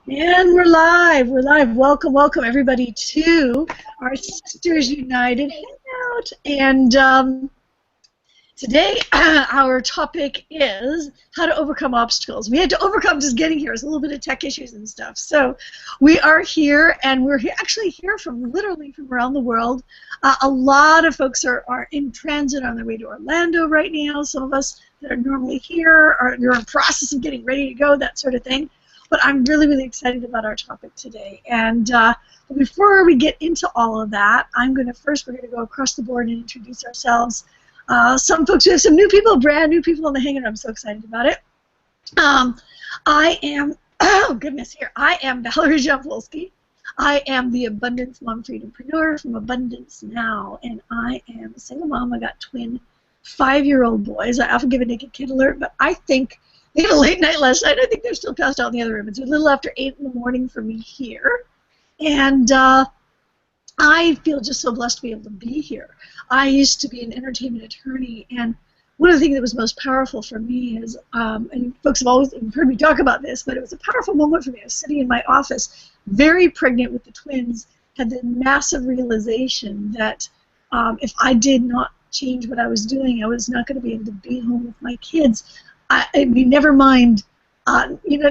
And we're live. We're live. Welcome, welcome everybody to our Sisters United Hangout. And today our topic is how to overcome obstacles. We had to overcome just getting here. It's a little bit of tech issues and stuff. So we are here, and we're actually here from literally from around the world. A lot of folks are in transit on their way to Orlando right now. Some of us that are normally here are in the process of getting ready to go, that sort of thing. But I'm really, really excited about our topic today. And but before we get into all of that, we're going to go across the board and introduce ourselves. Some folks, we have some new people, brand new people in the Hangout. I'm so excited about it. I am, oh goodness, here. I am Valerie Jampolsky. I am the Abundance Mom Freedompreneur from Abundance Now, and I am a single mom. I got twin 5-year-old boys. I often give a naked kid alert, but I think they had a late night last night. I think they're still passed out in the other room. It's a little after 8 in the morning for me here, and I feel just so blessed to be able to be here. I used to be an entertainment attorney, and one of the things that was most powerful for me is, and folks have always heard me talk about this, but it was a powerful moment for me. I was sitting in my office, very pregnant with the twins, had the massive realization that if I did not change what I was doing, I was not going to be able to be home with my kids. I mean, never mind, daycare.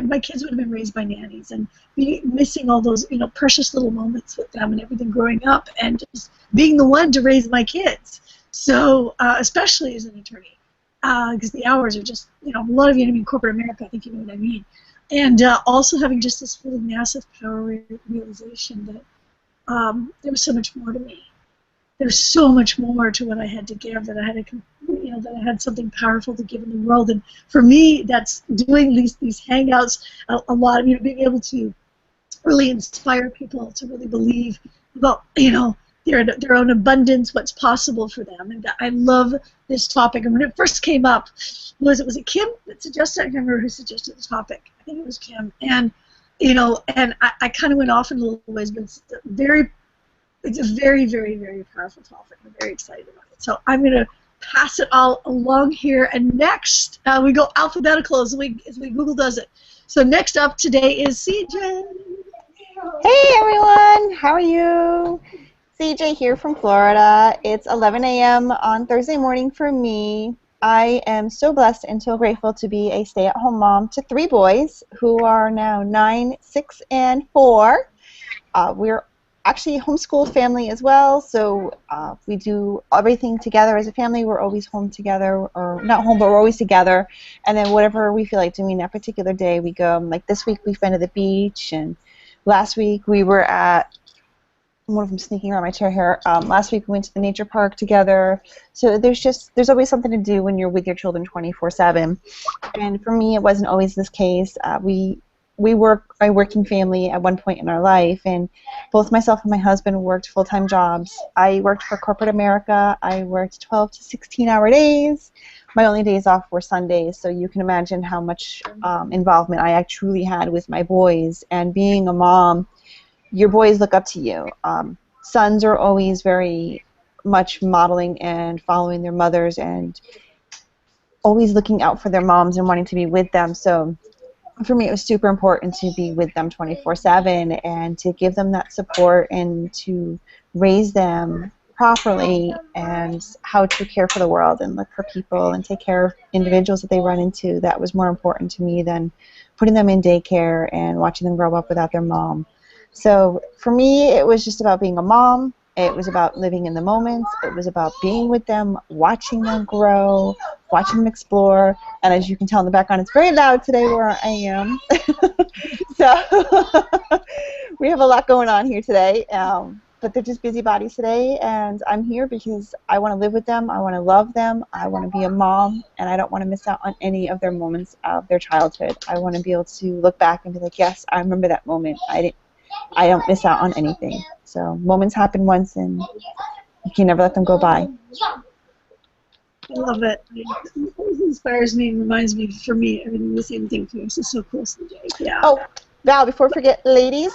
My kids would have been raised by nannies, and missing all those, precious little moments with them and everything growing up, and just being the one to raise my kids. So, especially as an attorney, because the hours are just, a lot of you in corporate America, I think you know what I mean. And also having just this really massive power realization that there was so much more to me. There's so much more to what I had to give, that I had to, that I had something powerful to give in the world. And for me, that's doing these hangouts, a lot of, being able to really inspire people to really believe about, their own abundance, what's possible for them. And I love this topic. And when it first came up, was it Kim that suggested? I can't remember who suggested the topic. I think it was Kim. And, and I kind of went off in a little ways, but it's a very, very, very powerful topic. I'm very excited about it. So I'm going to pass it all along here. And next, we go alphabetical as we Google does it. So next up today is CJ. Hey everyone, how are you? CJ here from Florida. It's 11 a.m. on Thursday morning for me. I am so blessed and so grateful to be a stay-at-home mom to 3 boys who are now 9, 6, and 4. We're actually a homeschooled family as well, so we do everything together as a family. We're always home together, or not home, but we're always together. And then whatever we feel like doing that particular day, we go. Like this week, we've been to the beach, and last week we were at, one of them sneaking around my chair here. Last week we went to the nature park together. So there's always something to do when you're with your children 24/7. And for me, it wasn't always this case. We were a working family at one point in our life, and both myself and my husband worked full-time jobs. I worked for corporate America. I worked 12 to 16-hour days. My only days off were Sundays, so you can imagine how much involvement I truly had with my boys. And being a mom, your boys look up to you. Sons are always very much modeling and following their mothers and always looking out for their moms and wanting to be with them. So for me, it was super important to be with them 24/7 and to give them that support and to raise them properly, and how to care for the world and look for people and take care of individuals that they run into. That was more important to me than putting them in daycare and watching them grow up without their mom. So for me, it was just about being a mom. It was about living in the moments. It was about being with them, watching them grow, watching them explore. And as you can tell in the background, it's very loud today where I am. So we have a lot going on here today. But they're just busybodies today, and I'm here because I want to live with them. I want to love them. I want to be a mom, and I don't want to miss out on any of their moments of their childhood. I want to be able to look back and be like, yes, I remember that moment. I don't miss out on anything. So moments happen once, and you can never let them go by. I love it. It always inspires me and reminds me, for me, everything the same thing too. This is so cool, CJ. Yeah. Oh, Val, before I forget, ladies,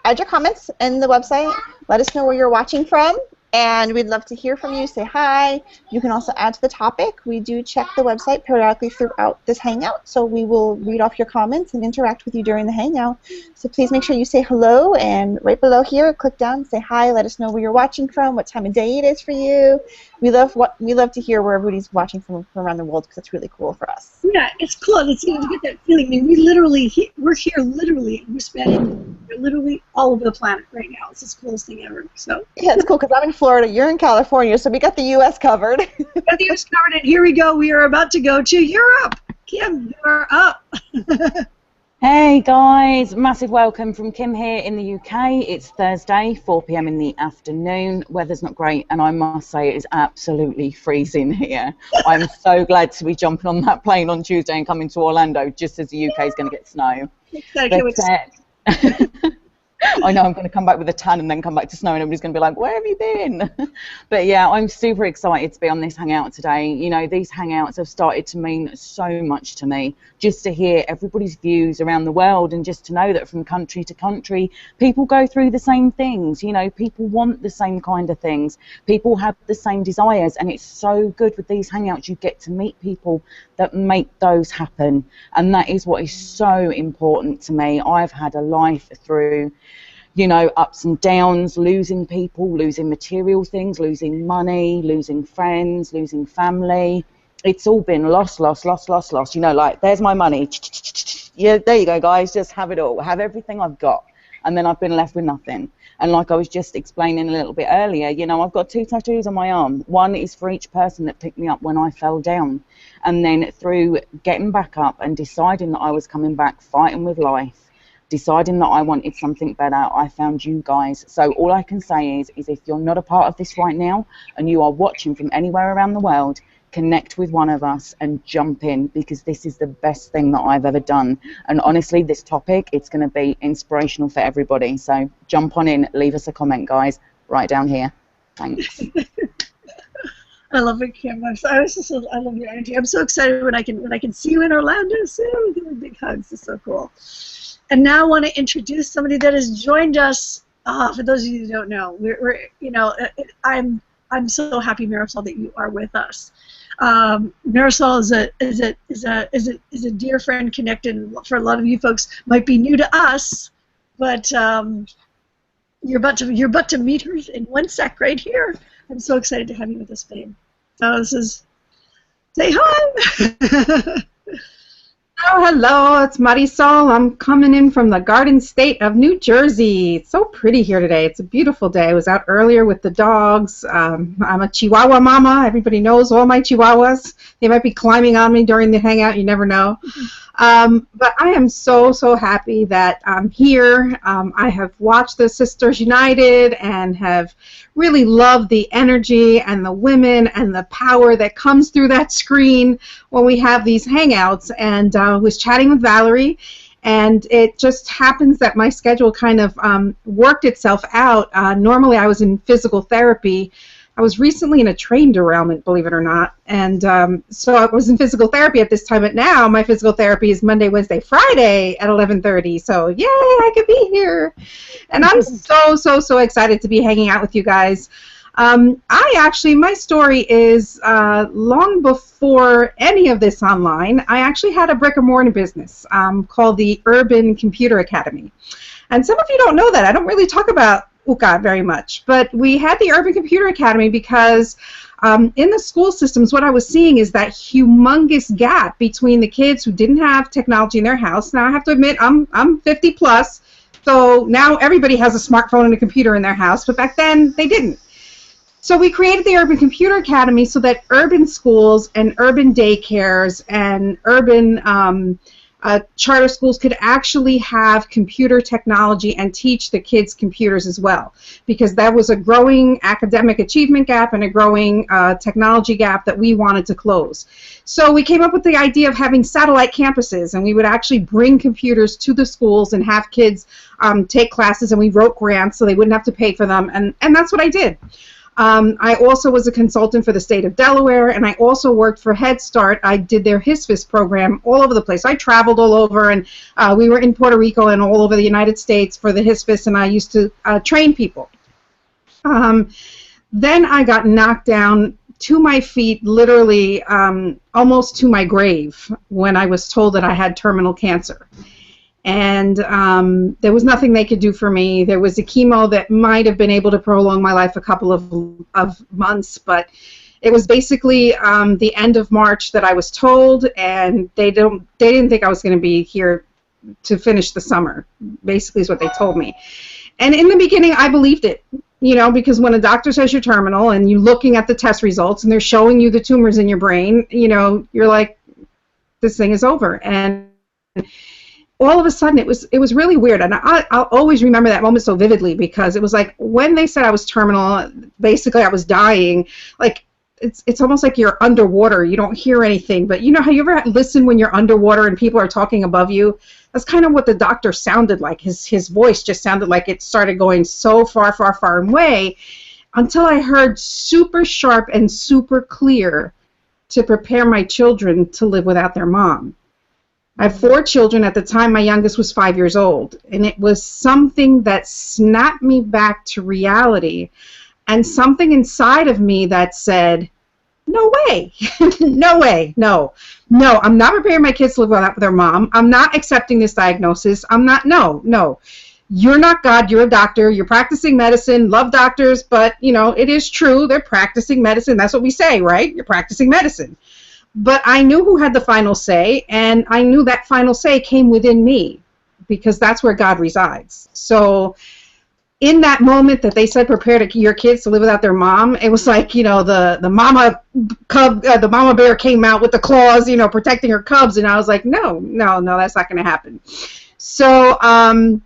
add your comments in the website. Let us know where you're watching from. And we'd love to hear from you. Say hi. You can also add to the topic. We do check the website periodically throughout this Hangout, so we will read off your comments and interact with you during the Hangout. So please make sure you say hello, and right below here, click down, say hi, let us know where you're watching from, what time of day it is for you. We love to hear where everybody's watching from around the world, because it's really cool for us. Yeah, it's cool. It's, you get that feeling. I mean, we're here literally. We're spanning literally all over the planet right now. It's the coolest thing ever. So yeah, it's cool because I'm in Florida, you're in California, so we got the U.S. covered. We got the U.S. covered, and here we go. We are about to go to Europe. Kim, you are up. Hey guys, massive welcome from Kim here in the UK. It's Thursday, 4 p.m. in the afternoon. Weather's not great, and I must say it is absolutely freezing here. I'm so glad to be jumping on that plane on Tuesday and coming to Orlando just as the UK is going to get snow. I know I'm going to come back with a tan and then come back to snow and everybody's going to be like, where have you been? But yeah, I'm super excited to be on this Hangout today. You know, these Hangouts have started to mean so much to me, just to hear everybody's views around the world and just to know that from country to country, people go through the same things. You know, people want the same kind of things. People have the same desires, and it's so good with these Hangouts. You get to meet people that make those happen, and that is what is so important to me. I've had a life through, you know, ups and downs, losing people, losing material things, losing money, losing friends, losing family. It's all been lost. You know, like, there's my money. Yeah, there you go, guys. Just have it all. Have everything I've got. And then I've been left with nothing. And like I was just explaining a little bit earlier, you know, I've got 2 tattoos on my arm. One is for each person that picked me up when I fell down. And then through getting back up and deciding that I was coming back, fighting with life, deciding that I wanted something better, I found you guys. So all I can say is if you're not a part of this right now and you are watching from anywhere around the world, connect with one of us and jump in, because this is the best thing that I've ever done. And honestly, this topic, it's going to be inspirational for everybody. So jump on in, leave us a comment, guys, right down here. Thanks. I love it, Kim. I love your energy. I'm so excited when I can see you in Orlando soon. Give me big hugs. It's so cool. And now I want to introduce somebody that has joined us. For those of you who don't know, we're you know, I'm so happy, Marisol, that you are with us. Marisol is a dear friend, connected. For a lot of you folks, might be new to us, but you're about to meet her in one sec right here. I'm so excited to have you with us, babe. So this is, say hi. Oh, hello, it's Marisol. I'm coming in from the Garden State of New Jersey. It's so pretty here today. It's a beautiful day. I was out earlier with the dogs. I'm a Chihuahua mama. Everybody knows all my Chihuahuas. They might be climbing on me during the Hangout. You never know. But I am so happy that I'm here. I have watched the Sisters United and have really loved the energy and the women and the power that comes through that screen when we have these Hangouts. And was chatting with Valerie, and it just happens that my schedule kind of worked itself out. Normally I was in physical therapy. I was recently in a train derailment, believe it or not, and so I was in physical therapy at this time, but now my physical therapy is Monday, Wednesday, Friday at 11:30, so yay, I could be here. And I'm so excited to be hanging out with you guys. My story is long before any of this online. I actually had a brick-and-mortar business called the Urban Computer Academy. And some of you don't know that. I don't really talk about UCA very much. But we had the Urban Computer Academy because in the school systems, what I was seeing is that humongous gap between the kids who didn't have technology in their house. Now, I have to admit, I'm 50 plus, so now everybody has a smartphone and a computer in their house, but back then they didn't. So we created the Urban Computer Academy so that urban schools and urban daycares and urban charter schools could actually have computer technology and teach the kids computers as well, because that was a growing academic achievement gap and a growing technology gap that we wanted to close. So we came up with the idea of having satellite campuses, and we would actually bring computers to the schools and have kids take classes, and we wrote grants so they wouldn't have to pay for them, and that's what I did. I also was a consultant for the state of Delaware, and I also worked for Head Start. I did their HISFIS program all over the place. I traveled all over, and we were in Puerto Rico and all over the United States for the HISFIS, and I used to train people. Then I got knocked down to my feet, literally almost to my grave, when I was told that I had terminal cancer. And there was nothing they could do for me. There was a chemo that might have been able to prolong my life a couple of months, but it was basically the end of March that I was told, and they didn't think I was going to be here to finish the summer, basically is what they told me. And in the beginning, I believed it, you know, because when a doctor says you're terminal and you're looking at the test results and they're showing you the tumors in your brain, you know, you're like, this thing is over. And all of a sudden, it was really weird, and I'll always remember that moment so vividly, because it was like when they said I was terminal, basically I was dying. Like it's almost like you're underwater. You don't hear anything, but you know how you ever listen when you're underwater and people are talking above you? That's kind of what the doctor sounded like. His voice just sounded like it started going so far, far, far away, until I heard super sharp and super clear to prepare my children to live without their mom. I have 4 children. At the time, my youngest was 5 years old, and it was something that snapped me back to reality, and something inside of me that said, no way, no way, no, I'm not preparing my kids to live without their mom. I'm not accepting this diagnosis. I'm not, no. You're not God, you're a doctor, you're practicing medicine, love doctors, but, you know, it is true, they're practicing medicine. That's what we say, right? You're practicing medicine. But I knew who had the final say, and I knew that final say came within me, because that's where God resides. So in that moment that they said prepare your kids to live without their mom, it was like, you know, the mama cub, the mama bear came out with the claws, you know, protecting her cubs, and I was like, no, that's not going to happen. So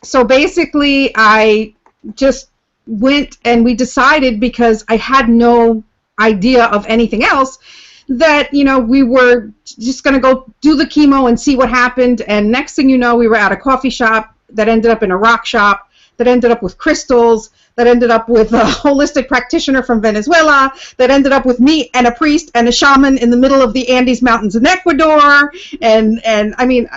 so basically I just went, and we decided, because I had no idea of anything else, that, you know, we were just going to go do the chemo and see what happened. And next thing you know, we were at a coffee shop that ended up in a rock shop, that ended up with crystals, that ended up with a holistic practitioner from Venezuela, that ended up with me and a priest and a shaman in the middle of the Andes Mountains in Ecuador. And I mean,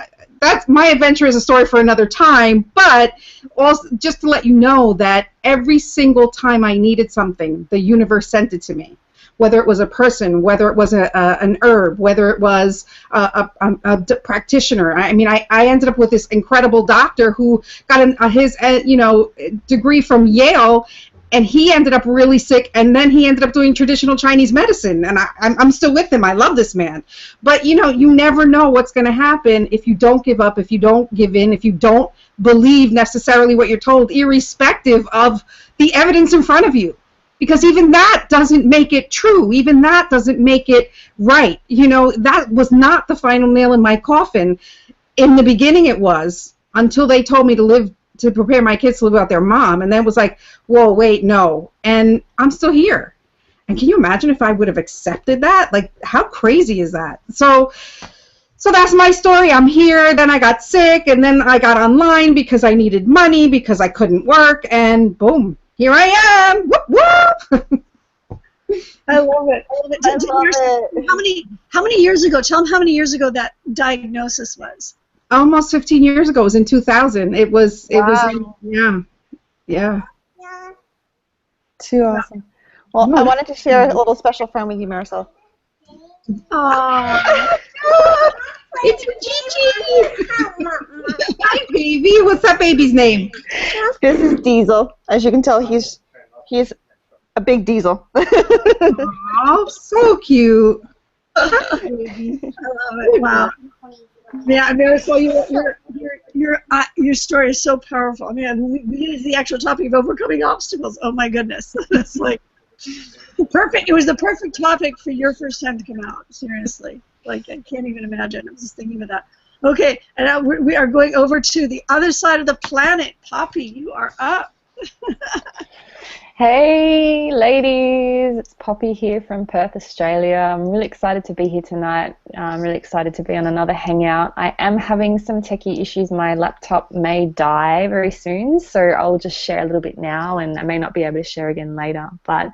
that's my adventure is a story for another time, but also just to let you know that every single time I needed something, the universe sent it to me. Whether it was a person, whether it was an herb, whether it was a practitioner. I mean, I ended up with this incredible doctor who got his you know, degree from Yale, and he ended up really sick, and then he ended up doing traditional Chinese medicine, and I'm still with him. I love this man. But, you know, you never know what's going to happen if you don't give up, if you don't give in, if you don't believe necessarily what you're told, irrespective of the evidence in front of you. Because even that doesn't make it true. Even that doesn't make it right. You know, that was not the final nail in my coffin. In the beginning it was, until they told me to prepare my kids to live without their mom. And then it was like, whoa, wait, no. And I'm still here. And can you imagine if I would have accepted that? Like, how crazy is that? So that's my story. I'm here. Then I got sick, and then I got online because I needed money, because I couldn't work, and boom. Here I am. Whoop, whoop. I love it. How many years ago? Tell them how many years ago that diagnosis was. Almost 15 years ago. It was in 2000. It was. Yeah. Too awesome. Well, I wanted to share a little special friend with you, Marisol. Aww. It's Gigi. Hi, baby. What's that baby's name? This is Diesel. As you can tell, he's a big diesel. Oh, so cute. I love it. Wow. Yeah, Marisol, your story is so powerful. I mean, we get into the actual topic of overcoming obstacles. Oh my goodness, it's like perfect. It was the perfect topic for your first time to come out. Seriously, like I can't even imagine. I was just thinking of that. Okay, and now we are going over to the other side of the planet. Poppy, you are up. Hey ladies, it's Poppy here from Perth, Australia. I'm really excited to be here tonight. I'm really excited to be on another hangout. I am having some techie issues. My laptop may die very soon, so I'll just share a little bit now, and I may not be able to share again later. But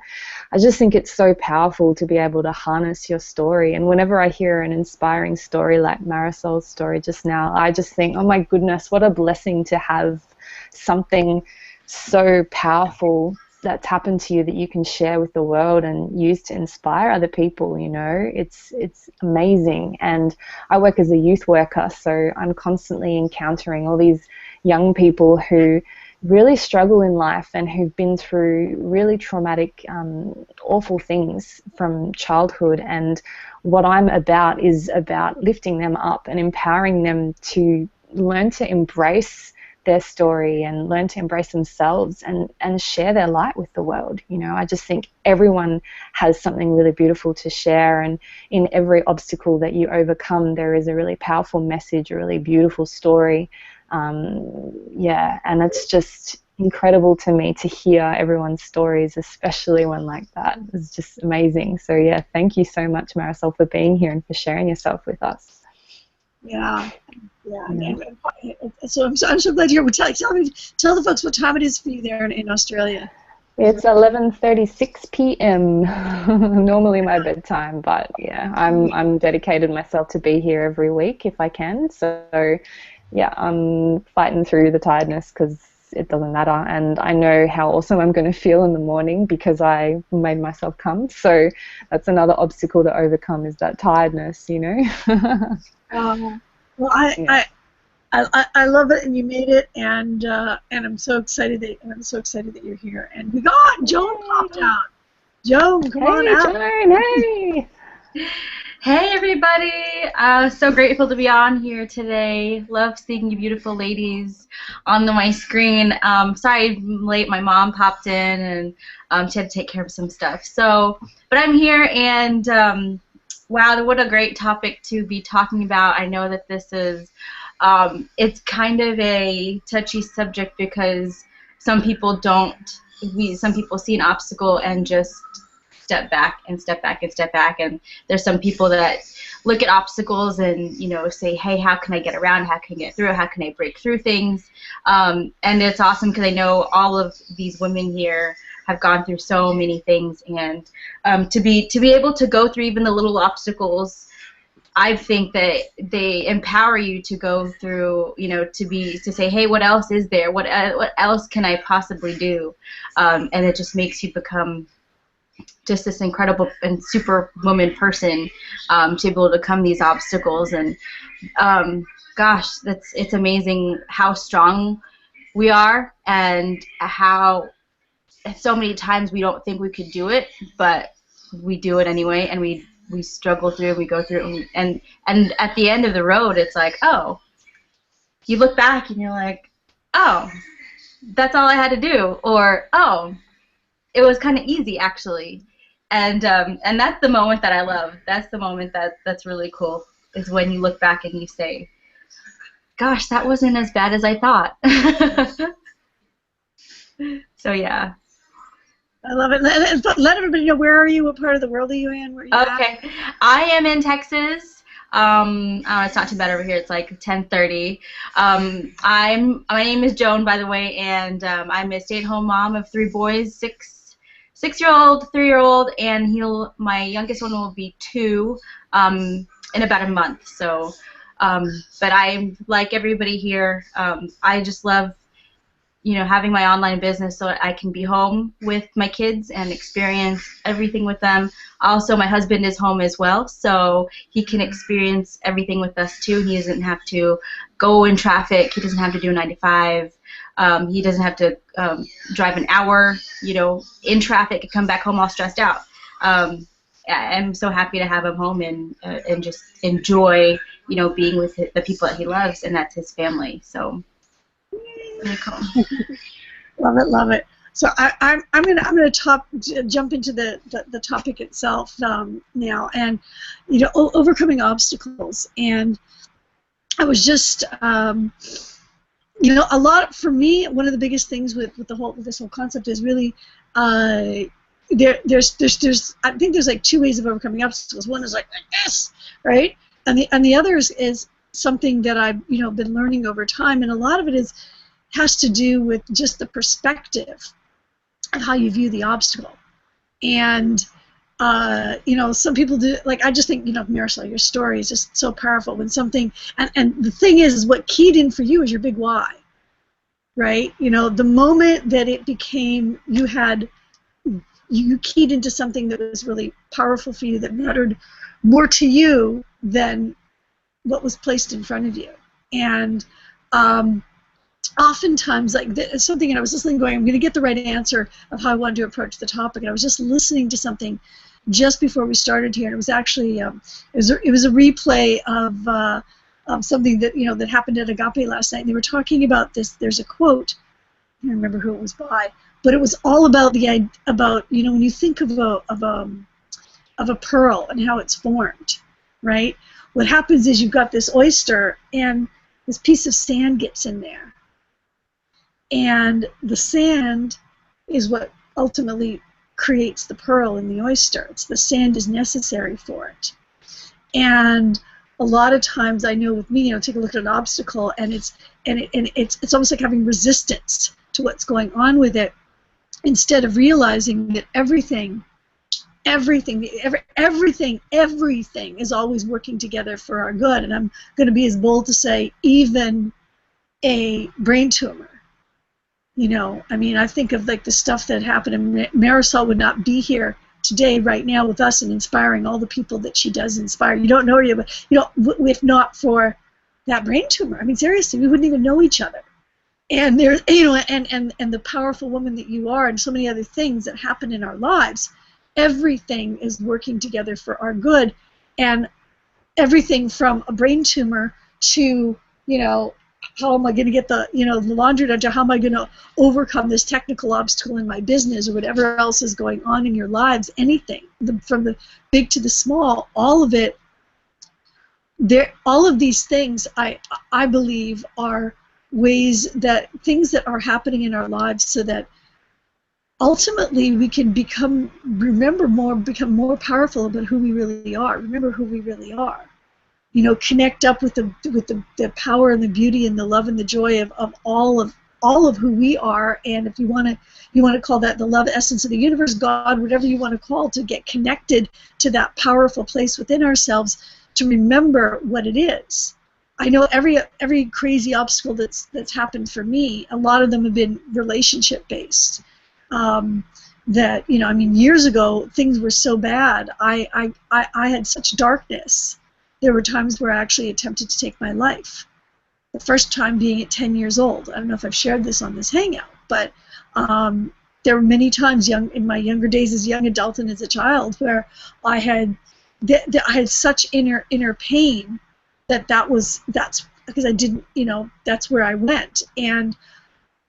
I just think it's so powerful to be able to harness your story. And whenever I hear an inspiring story like Marisol's story just now, I just think, oh my goodness, what a blessing to have something so powerful that's happened to you that you can share with the world and use to inspire other people. You know, it's amazing. And I work as a youth worker, so I'm constantly encountering all these young people who really struggle in life and who've been through really traumatic, awful things from childhood. And what I'm about is about lifting them up and empowering them to learn to embrace their story and learn to embrace themselves and share their light with the world. You know, I just think everyone has something really beautiful to share, and in every obstacle that you overcome, there is a really powerful message, a really beautiful story. Yeah, and it's just incredible to me to hear everyone's stories, especially one like that. It's just amazing. So yeah, thank you so much, Marisol, for being here and for sharing yourself with us. Yeah. So I'm so glad you're here. Tell the folks what time it is for you there in Australia. It's 11:36 p.m. normally my bedtime, but yeah, I'm dedicated myself to be here every week if I can. So yeah, I'm fighting through the tiredness because it doesn't matter, and I know how awesome I'm going to feel in the morning because I made myself come. So that's another obstacle to overcome, is that tiredness, you know. Well, I love it, and you made it, and I'm so excited that you're here. And we got Joan popped out. Joan, come on out. Joan, hey. Hey everybody! So grateful to be on here today. Love seeing you beautiful ladies on my screen. Sorry I'm late. My mom popped in and she had to take care of some stuff. So, but I'm here, and wow, what a great topic to be talking about. I know that this is it's kind of a touchy subject because some people see an obstacle and just step back and step back and step back, and there's some people that look at obstacles and, you know, say, hey, how can I get around, how can I get through, how can I break through things, and it's awesome because I know all of these women here have gone through so many things, and to be able to go through even the little obstacles, I think that they empower you to go through, you know, to say, hey, what else is there, what else can I possibly do, and it just makes you become just this incredible and superwoman person, to be able to come these obstacles. And gosh, it's amazing how strong we are, and how so many times we don't think we could do it, but we do it anyway, and we struggle through, we go through, and at the end of the road, it's like, oh, you look back and you're like, oh, that's all I had to do, or oh, it was kind of easy actually. And that's the moment that I love. That's the moment that's really cool, is when you look back and you say, gosh, that wasn't as bad as I thought. So yeah. I love it. Let everybody know, where are you? What part of the world are you in? Where are you Okay. at? I am in Texas. It's not too bad over here. It's like 10:30. My name is Joan, by the way, and I'm a stay-at-home mom of 3 boys, 6-year-old, 3-year-old, and my youngest one will be 2 in about a month. So, but I'm like everybody here. I just love, you know, having my online business so I can be home with my kids and experience everything with them. Also, my husband is home as well, so he can experience everything with us too. He doesn't have to go in traffic. He doesn't have to do a 9 to 5. He doesn't have to drive an hour, you know, in traffic and come back home all stressed out. I'm so happy to have him home and just enjoy, you know, being with the people that he loves, and that's his family. So. Really cool. Love it. So I'm gonna jump into the topic itself now, and you know, overcoming obstacles. And I was just you know, for me, one of the biggest things with this whole concept is really there's I think there's like 2 ways of overcoming obstacles. One is like this, right, and the other is something that I've, you know, been learning over time, and a lot of it has to do with just the perspective of how you view the obstacle. And you know, some people do, like, I just think, you know, Marisol, your story is just so powerful when something, and the thing is what keyed in for you is your big why. right? You know, the moment that it became, you keyed into something that was really powerful for you, that mattered more to you than what was placed in front of you. And oftentimes, like something, and I was listening going, I'm going to get the right answer of how I wanted to approach the topic, and I was just listening to something just before we started here, and it was actually, it was a replay of something that, that happened at Agape last night, and they were talking about this. There's a quote, I don't remember who it was by, but it was all about when you think of a pearl and how it's formed, right? What happens is you've got this oyster, and this piece of sand gets in there, and the sand is what ultimately creates the pearl in the oyster. It's the sand is necessary for it. And a lot of times, I know with me, take a look at an obstacle, and it's almost like having resistance to what's going on with it, instead of realizing that everything is always working together for our good. And I'm going to be as bold to say, even a brain tumor. I think of like the stuff that happened, and Marisol would not be here today, right now, with us and inspiring all the people that she does inspire. You don't know her yet, but if not for that brain tumor, seriously, we wouldn't even know each other. And there's, and the powerful woman that you are, and so many other things that happen in our lives. Everything is working together for our good, and everything from a brain tumor to, how am I going to get the laundry done, to how am I going to overcome this technical obstacle in my business, or whatever else is going on in your lives, anything, from the big to the small, all of it, all of these things, I believe, are ways that things that are happening in our lives, so that ultimately we can become more powerful about who we really are. Remember who we really are. Connect up with the power and the beauty and the love and the joy of all of who we are. And if you want to call that the love essence of the universe, God, whatever you want to call, to get connected to that powerful place within ourselves, to remember what it is. I know every crazy obstacle that's happened for me, a lot of them have been relationship based. Years ago, things were so bad. I had such darkness. There were times where I actually attempted to take my life. The first time being at 10 years old. I don't know if I've shared this on this hangout, but there were many times in my younger days as a young adult and as a child where I had such inner pain that's because I didn't, that's where I went. And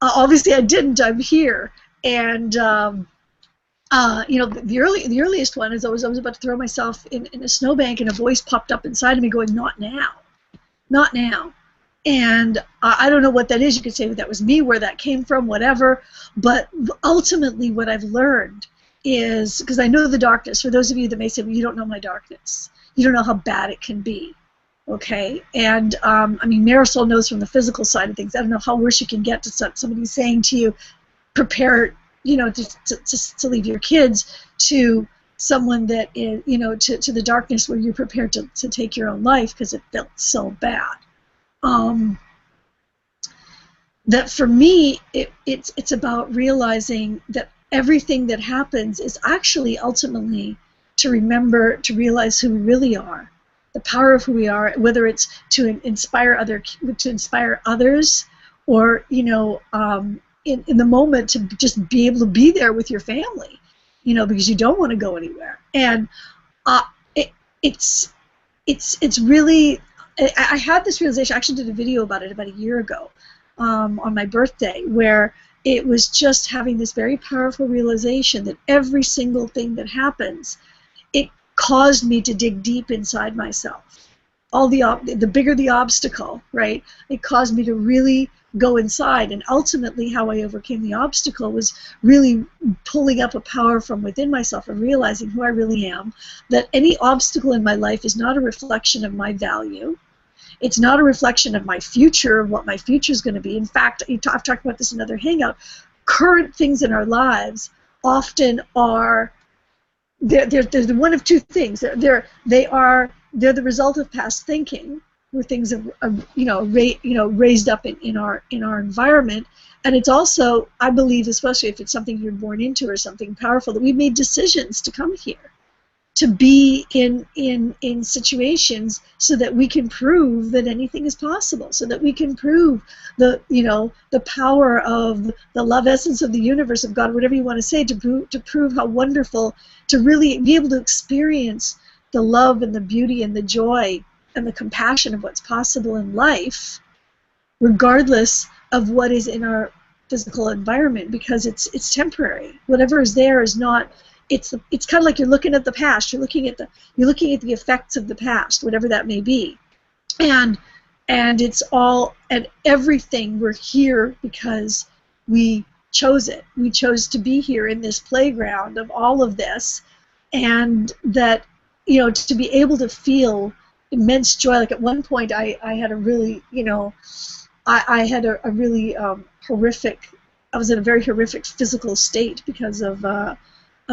obviously I didn't. I'm here. And the earliest one is I was about to throw myself in a snowbank, and a voice popped up inside of me going, "Not now, not now." And I don't know what that is. You could say that was me, where that came from, whatever. But ultimately, what I've learned is, because I know the darkness. For those of you that may say, "Well, you don't know my darkness. You don't know how bad it can be." Okay, and Marisol knows from the physical side of things. I don't know how worse you can get to somebody saying to you, prepare, to leave your kids, to someone that is, to the darkness where you're prepared to take your own life because it felt so bad. That for me, it's about realizing that everything that happens is actually ultimately to remember, to realize who we really are, the power of who we are, whether it's to inspire others, or in the moment to just be able to be there with your family, because you don't want to go anywhere. And it's really, I had this realization. I actually did a video about it about a year ago, on my birthday, where it was just having this very powerful realization that every single thing that happens, it caused me to dig deep inside myself. The bigger the obstacle, right? It caused me to really go inside, and ultimately how I overcame the obstacle was really pulling up a power from within myself and realizing who I really am, that any obstacle in my life is not a reflection of my value. It's not a reflection of my future, of what my future is going to be. In fact, I've talked about this in another hangout, current things in our lives often are, they're one of two things. They're the result of past thinking, where things are raised up in our environment. And it's also, I believe, especially if it's something you're born into or something powerful, that we've made decisions to come here, to be in situations so that we can prove that anything is possible, so that we can prove the power of the love essence of the universe, of God, whatever you want to say, to prove how wonderful, to really be able to experience the love and the beauty and the joy and the compassion of what's possible in life, regardless of what is in our physical environment, because it's temporary. Whatever is there is not. It's kind of like you're looking at the past. You're looking at the effects of the past, whatever that may be, and it's all and everything. We're here because we chose it. We chose to be here in this playground of all of this, and that to be able to feel immense joy. Like at one point, I had a really I had a really horrific. I was in a very horrific physical state because of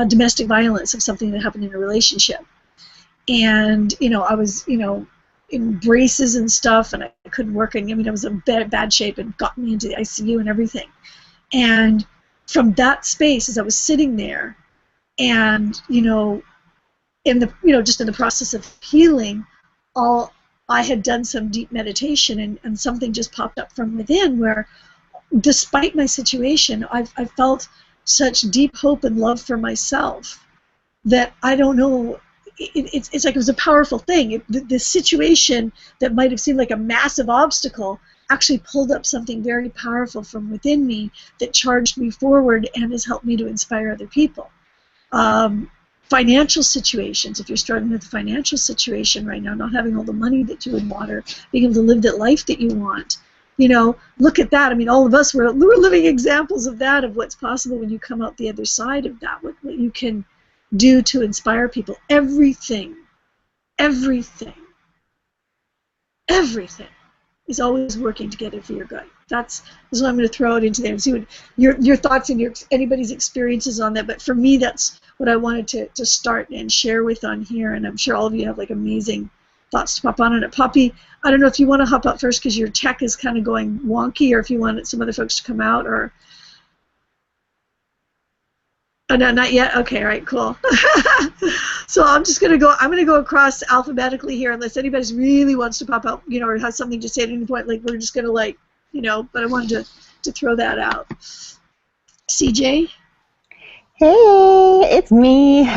domestic violence, of something that happened in a relationship, and I was in braces and stuff, and I couldn't work, and I was in bad shape, and got me into the ICU and everything. And from that space, as I was sitting there, and just in the process of healing, I had done some deep meditation, and something just popped up from within where, despite my situation, I felt such deep hope and love for myself that I don't know. It's like it was a powerful thing. The situation that might have seemed like a massive obstacle actually pulled up something very powerful from within me that charged me forward and has helped me to inspire other people. Financial situations, if you're struggling with a financial situation right now, not having all the money that you would want, or being able to live that life that you want, look at that. I mean, all of us, we're living examples of that, of what's possible when you come out the other side of that, what you can do to inspire people. Everything is always working together for your good. That's why I'm going to throw it into there and see what your thoughts and anybody's experiences on that. But for me, that's what I wanted to start and share with on here, and I'm sure all of you have like amazing thoughts to pop on it. Poppy, I don't know if you want to hop up first because your tech is kind of going wonky, or if you want some other folks to come out, or... Oh, no, not yet? Okay, all right, cool. So I'm going to go across alphabetically here, unless anybody really wants to pop out, or has something to say at any point. Like, we're just going to, but I wanted to throw that out. CJ? Hey, it's me.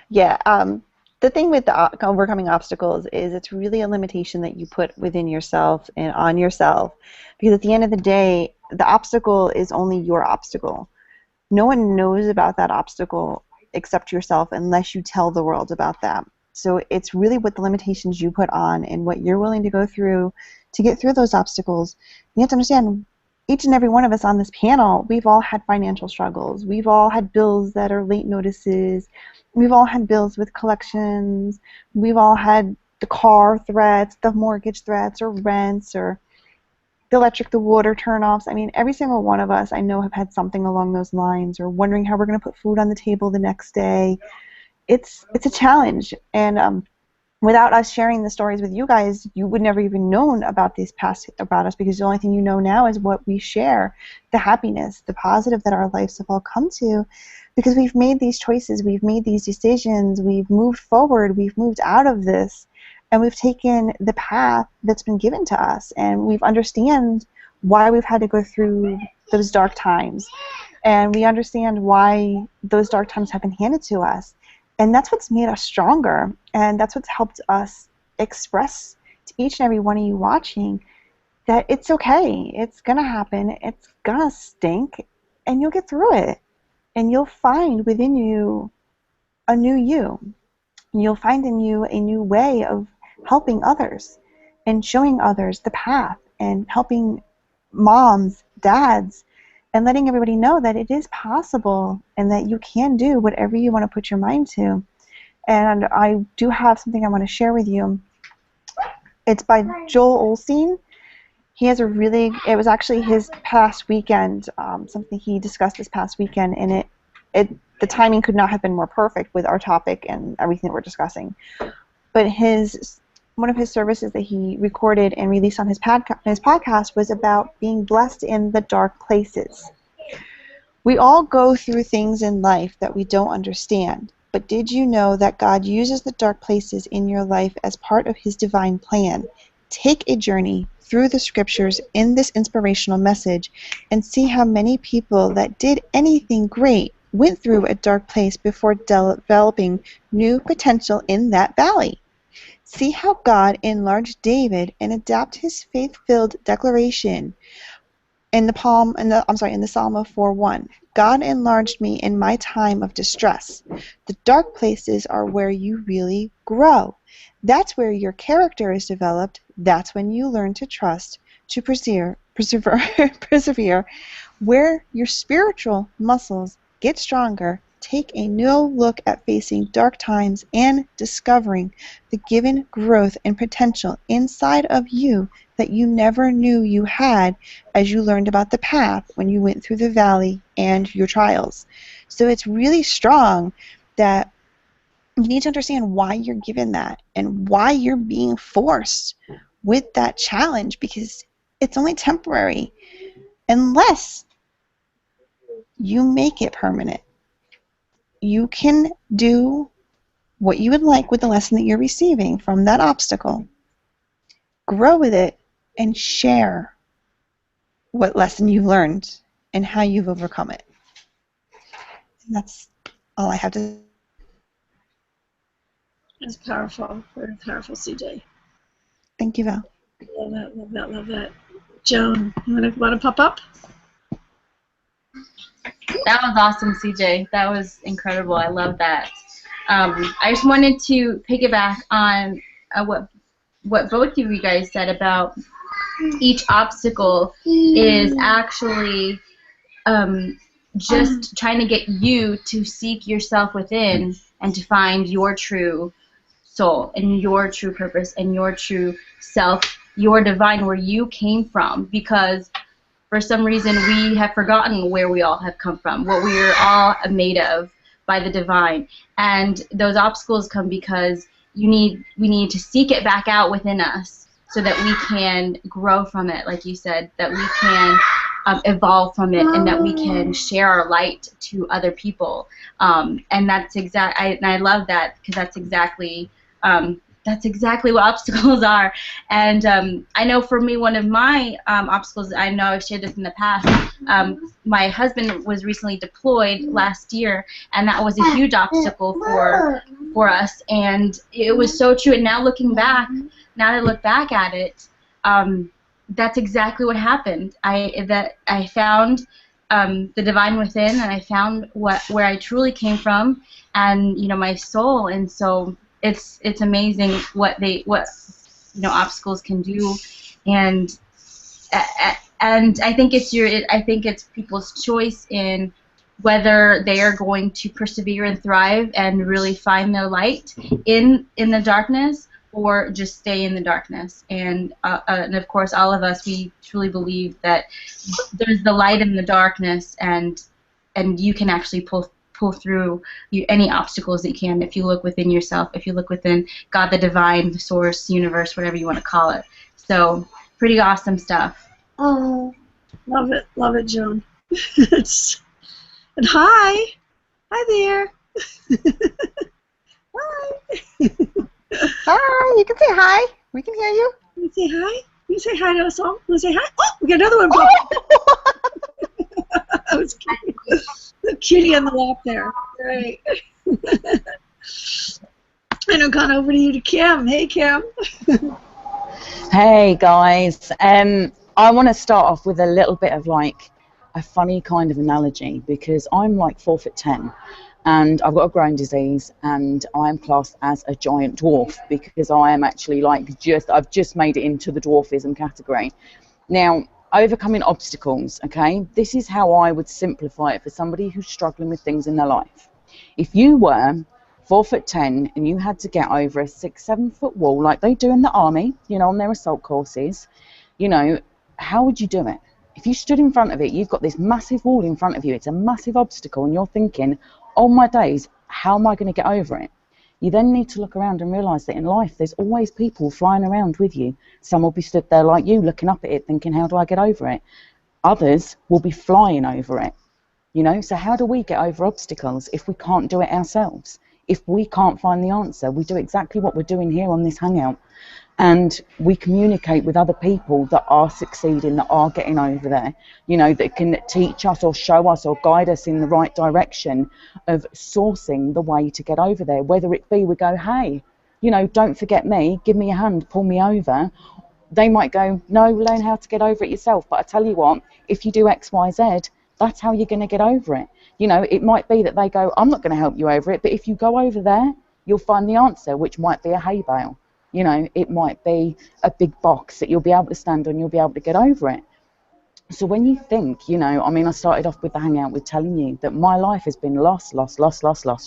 Yeah, the thing with the overcoming obstacles is it's really a limitation that you put within yourself and on yourself, because at the end of the day, the obstacle is only your obstacle. No one knows about that obstacle except yourself, unless you tell the world about that. So it's really what the limitations you put on and what you're willing to go through to get through those obstacles. You have to understand, each and every one of us on this panel, we've all had financial struggles. We've all had bills that are late notices. We've all had bills with collections. We've all had the car threats, the mortgage threats, or rents, or the electric, the water turnoffs. I mean, every single one of us I know have had something along those lines, or wondering how we're going to put food on the table the next day. It's a challenge, and without us sharing the stories with you guys, you would never even known about these past about us, because the only thing you know now is what we share, the happiness, the positive that our lives have all come to, because we've made these choices, we've made these decisions, we've moved forward, we've moved out of this, and we've taken the path that's been given to us, and we've understand why we've had to go through those dark times, and we understand why those dark times have been handed to us. And that's what's made us stronger, and that's what's helped us express to each and every one of you watching that it's okay, it's going to happen, it's going to stink, and you'll get through it. And you'll find within you a new you. And you'll find in you a new way of helping others and showing others the path, and helping moms, dads, and letting everybody know that it is possible and that you can do whatever you want to put your mind to. And I do have something I want to share with you. It's by Joel Osteen. He has it was actually his past weekend, something he discussed this past weekend, and the timing could not have been more perfect with our topic and everything that we're discussing. But his one of his services that he recorded and released on his podcast was about being blessed in the dark places. We all go through things in life that we don't understand, but did you know that God uses the dark places in your life as part of his divine plan? Take a journey through the scriptures in this inspirational message and see how many people that did anything great went through a dark place before developing new potential in that valley. See how God enlarged David and adapt his faith-filled declaration in the Psalm of 4:1. God enlarged me in my time of distress. The dark places are where you really grow. That's where your character is developed. That's when you learn to trust, to persevere, where your spiritual muscles get stronger. Take a new look at facing dark times and discovering the given growth and potential inside of you that you never knew you had as you learned about the path when you went through the valley and your trials. So it's really strong that you need to understand why you're given that and why you're being forced with that challenge, because it's only temporary unless you make it permanent. You can do what you would like with the lesson that you're receiving from that obstacle, grow with it, and share what lesson you've learned and how you've overcome it. And that's all I have to. That's powerful. Very powerful, CJ. Thank you, Val. Love that, love that, love that. Joan, you want to pop up? That was awesome, CJ. That was incredible. I love that. I just wanted to piggyback on what both of you guys said about each obstacle is actually just trying to get you to seek yourself within and to find your true soul and your true purpose and your true self, your divine, where you came from, because for some reason we have forgotten where we all have come from, what we are all made of by the divine. And those obstacles come because we need to seek it back out within us so that we can grow from it, like you said, that we can evolve from it, and that we can share our light to other people. And that's I love that, because that's exactly what obstacles are. And I know for me, one of my obstacles, I know I've shared this in the past, my husband was recently deployed last year, and that was a huge obstacle for us. And it was so true. And now looking back, now that I look back at it, that's exactly what happened. I found the divine within, and I found where I truly came from, and my soul. And so it's amazing what obstacles can do, and I think it's people's choice in whether they are going to persevere and thrive and really find their light in the darkness, or just stay in the darkness. And of course, all of us, we truly believe that there's the light in the darkness, and you can actually pull through any obstacles that you can if you look within yourself, if you look within God, the divine, the source, universe, whatever you want to call it. So pretty awesome stuff. Oh, love it, Joan. And hi there. Hi. Hi, you can say hi. We can hear you. You say hi. You say hi to us all. You say hi. Oh, we got another one. That was cute. The kitty on the lap there. Right. And I've gone over to you to Kim. Hey, Kim. Hey guys, I want to start off with a little bit of like a funny kind of analogy, because I'm like 4'10", and I've got a growing disease, and I'm classed as a giant dwarf because I am actually I've just made it into the dwarfism category. Now, overcoming obstacles, okay, this is how I would simplify it for somebody who's struggling with things in their life. If you were 4'10" and you had to get over a 6-7 foot wall like they do in the army, on their assault courses, how would you do it? If you stood in front of it, you've got this massive wall in front of you, it's a massive obstacle, and you're thinking, oh my days, how am I going to get over it? You then need to look around and realise that in life there's always people flying around with you. Some will be stood there like you, looking up at it, thinking, how do I get over it? Others will be flying over it. You know, so how do we get over obstacles if we can't do it ourselves? If we can't find the answer, we do exactly what we're doing here on this hangout. And we communicate with other people that are succeeding, that are getting over there, you know, that can teach us or show us or guide us in the right direction of sourcing the way to get over there. Whether it be we go, hey, you know, don't forget me, give me a hand, pull me over. They might go, no, learn how to get over it yourself. But I tell you what, if you do X, Y, Z, that's how you're going to get over it. You know, it might be that they go, I'm not going to help you over it, but if you go over there, you'll find the answer, which might be a hay bale. You know, it might be a big box that you'll be able to stand on, you'll be able to get over it. So when you think, you know, I mean, I started off with the hangout with telling you that my life has been lost.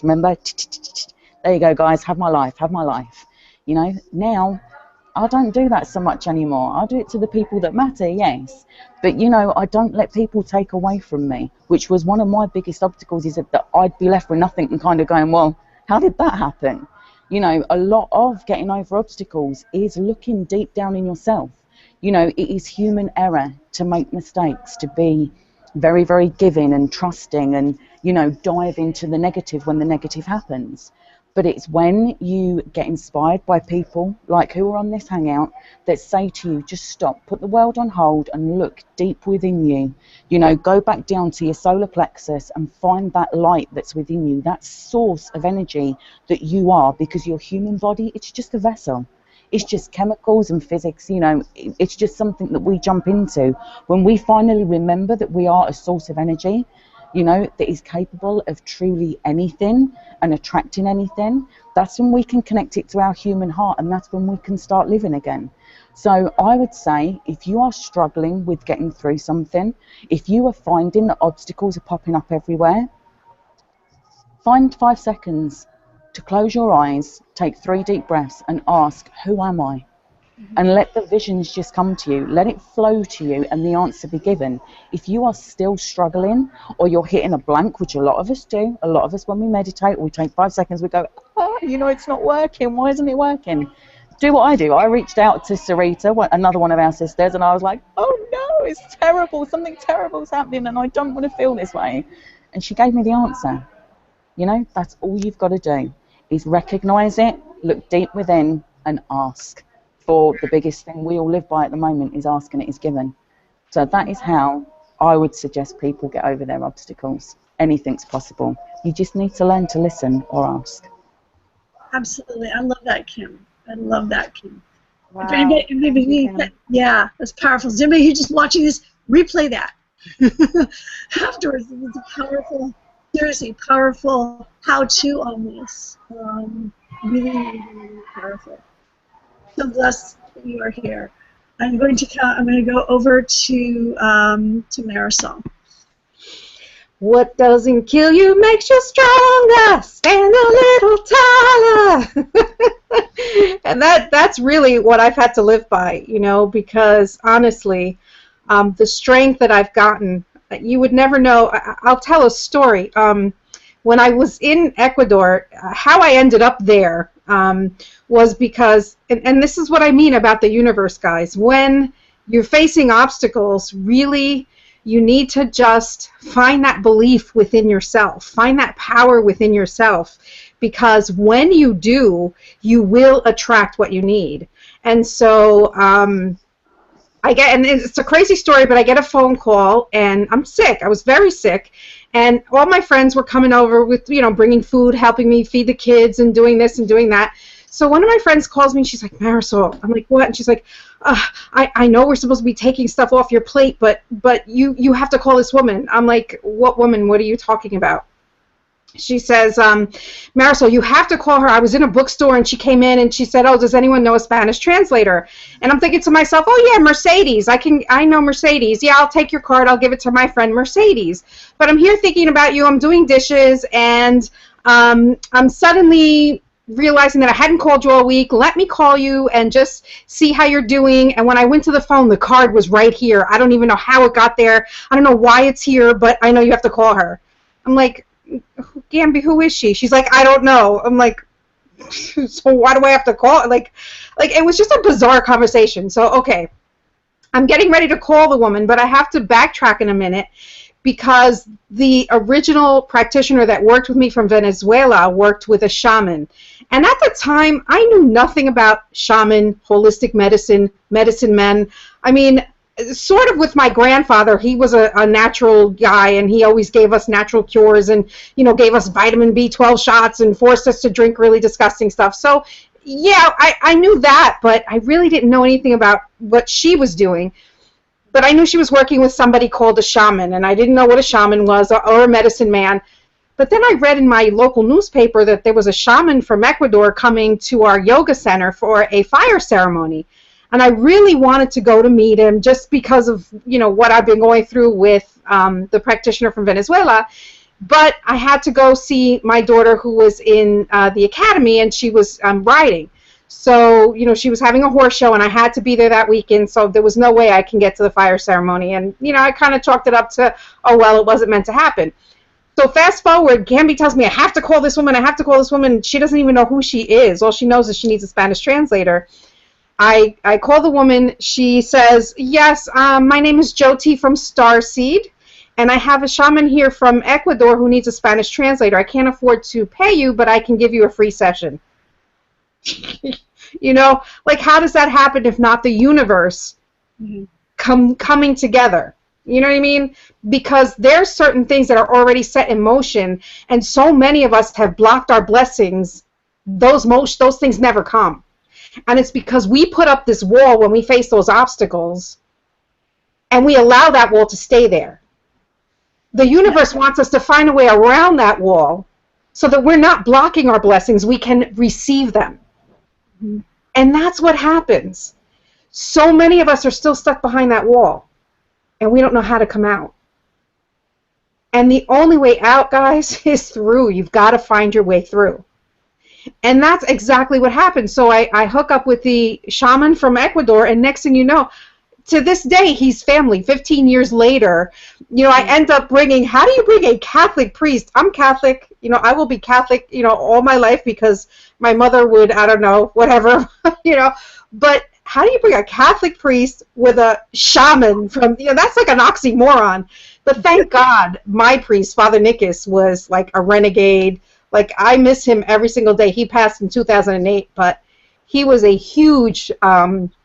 Remember? There you go, guys, have my life. You know, now I don't do that so much anymore. I do it to the people that matter, yes. But, you know, I don't let people take away from me, which was one of my biggest obstacles, is that I'd be left with nothing and kind of going, well, how did that happen? You know, a lot of getting over obstacles is looking deep down in yourself. You know, it is human error to make mistakes, to be very, very giving and trusting and, you know, dive into the negative when the negative happens. But it's when you get inspired by people like who are on this hangout that say to you, just stop, put the world on hold and look deep within you. You know, go back down to your solar plexus and find that light that's within you, that source of energy that you are, because your human body, it's just a vessel. It's just chemicals and physics, you know, it's just something that we jump into. When we finally remember that we are a source of energy, you know, that is capable of truly anything and attracting anything, that's when we can connect it to our human heart, and that's when we can start living again. So I would say, if you are struggling with getting through something, if you are finding that obstacles are popping up everywhere, find 5 seconds to close your eyes, take 3 deep breaths and ask, who am I? And let the visions just come to you. Let it flow to you and the answer be given. If you are still struggling or you're hitting a blank, which a lot of us do, a lot of us when we meditate, we take 5 seconds, we go, oh, you know, it's not working. Why isn't it working? Do what I do. I reached out to Sarita, another one of our sisters, and I was like, oh no, it's terrible. Something terrible is happening and I don't want to feel this way. And she gave me the answer. You know, that's all you've got to do is recognize it, look deep within and ask. For the biggest thing we all live by at the moment is asking, it is given. So that is how I would suggest people get over their obstacles. Anything's possible. You just need to learn to listen or ask. Absolutely. I love that, Kim. I love that, Kim. Wow. Yeah, that's powerful. Is anybody who's just watching this, replay that afterwards. It's a powerful, seriously powerful how-to on this. Really, really, really powerful. So blessed that you are here. I'm going to go over to Marisol. What doesn't kill you makes you stronger. Stand a little taller. And that's really what I've had to live by, you know, because honestly, the strength that I've gotten, you would never know. I'll tell a story. When I was in Ecuador, how I ended up there was because, and this is what I mean about the universe, guys, when you're facing obstacles, really, you need to just find that belief within yourself, find that power within yourself, because when you do, you will attract what you need. And so and it's a crazy story, but I get a phone call, and I'm sick. I was very sick, and all my friends were coming over with, you know, bringing food, helping me feed the kids, and doing this and doing that. So one of my friends calls me, and she's like, Marisol. I'm like, what? And she's like, I know we're supposed to be taking stuff off your plate, but you have to call this woman. I'm like, what woman? What are you talking about? She says, Marisol, you have to call her. I was in a bookstore, and she came in, and she said, oh, does anyone know a Spanish translator? And I'm thinking to myself, oh, yeah, Mercedes. I know Mercedes. Yeah, I'll take your card. I'll give it to my friend Mercedes. But I'm here thinking about you. I'm doing dishes, and I'm suddenly realizing that I hadn't called you all week. Let me call you and just see how you're doing. And when I went to the phone, the card was right here. I don't even know how it got there. I don't know why it's here, but I know you have to call her. I'm like, Gamby, who is she? She's like, I don't know. I'm like, So why do I have to call? Like it was just a bizarre conversation. So, okay, I'm getting ready to call the woman, but I have to backtrack in a minute because the original practitioner that worked with me from Venezuela worked with a shaman. And at the time, I knew nothing about shaman, holistic medicine, medicine men. I mean, sort of with my grandfather, he was a natural guy, and he always gave us natural cures and, you know, gave us vitamin B12 shots and forced us to drink really disgusting stuff. So, yeah, I knew that, but I really didn't know anything about what she was doing. But I knew she was working with somebody called a shaman, and I didn't know what a shaman was or a medicine man. But then I read in my local newspaper that there was a shaman from Ecuador coming to our yoga center for a fire ceremony. And I really wanted to go to meet him just because of, you know, what I've been going through with the practitioner from Venezuela. But I had to go see my daughter who was in the academy, and she was riding. So, you know, she was having a horse show, and I had to be there that weekend, so there was no way I can get to the fire ceremony. And, you know, I kind of chalked it up to, oh, well, it wasn't meant to happen. So fast forward, Gamby tells me, I have to call this woman, I have to call this woman. She doesn't even know who she is. All she knows is she needs a Spanish translator. I call the woman. She says, yes, my name is Jyoti from Starseed, and I have a shaman here from Ecuador who needs a Spanish translator. I can't afford to pay you, but I can give you a free session. You know, like, how does that happen if not the universe coming together? You know what I mean? Because there's certain things that are already set in motion, and so many of us have blocked our blessings. Those things never come. And it's because we put up this wall when we face those obstacles, and we allow that wall to stay there. The universe wants us to find a way around that wall so that we're not blocking our blessings. We can receive them. And that's what happens. So many of us are still stuck behind that wall, and we don't know how to come out. And the only way out, guys, is through. You've got to find your way through. And that's exactly what happened. So I hook up with the shaman from Ecuador, and next thing you know, to this day, he's family. 15 years later, you know, I end up bringing, how do you bring a Catholic priest? I'm Catholic. You know, I will be Catholic, you know, all my life because my mother would, I don't know, whatever, you know. But how do you bring a Catholic priest with a shaman from, you know, that's like an oxymoron. But thank God my priest, Father Nikas, was like a renegade. Like, I miss him every single day. He passed in 2008, but he was a huge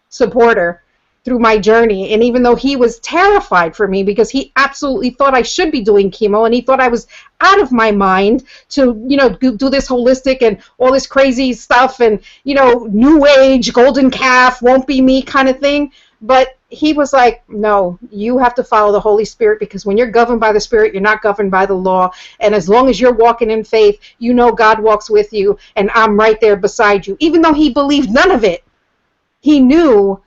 supporter through my journey. And even though he was terrified for me because he absolutely thought I should be doing chemo, and he thought I was out of my mind to, you know, do this holistic and all this crazy stuff and, you know, new age, golden calf, won't be me kind of thing. But he was like, no, you have to follow the Holy Spirit, because when you're governed by the Spirit, you're not governed by the law. And as long as you're walking in faith, you know God walks with you, and I'm right there beside you. Even though he believed none of it, he knew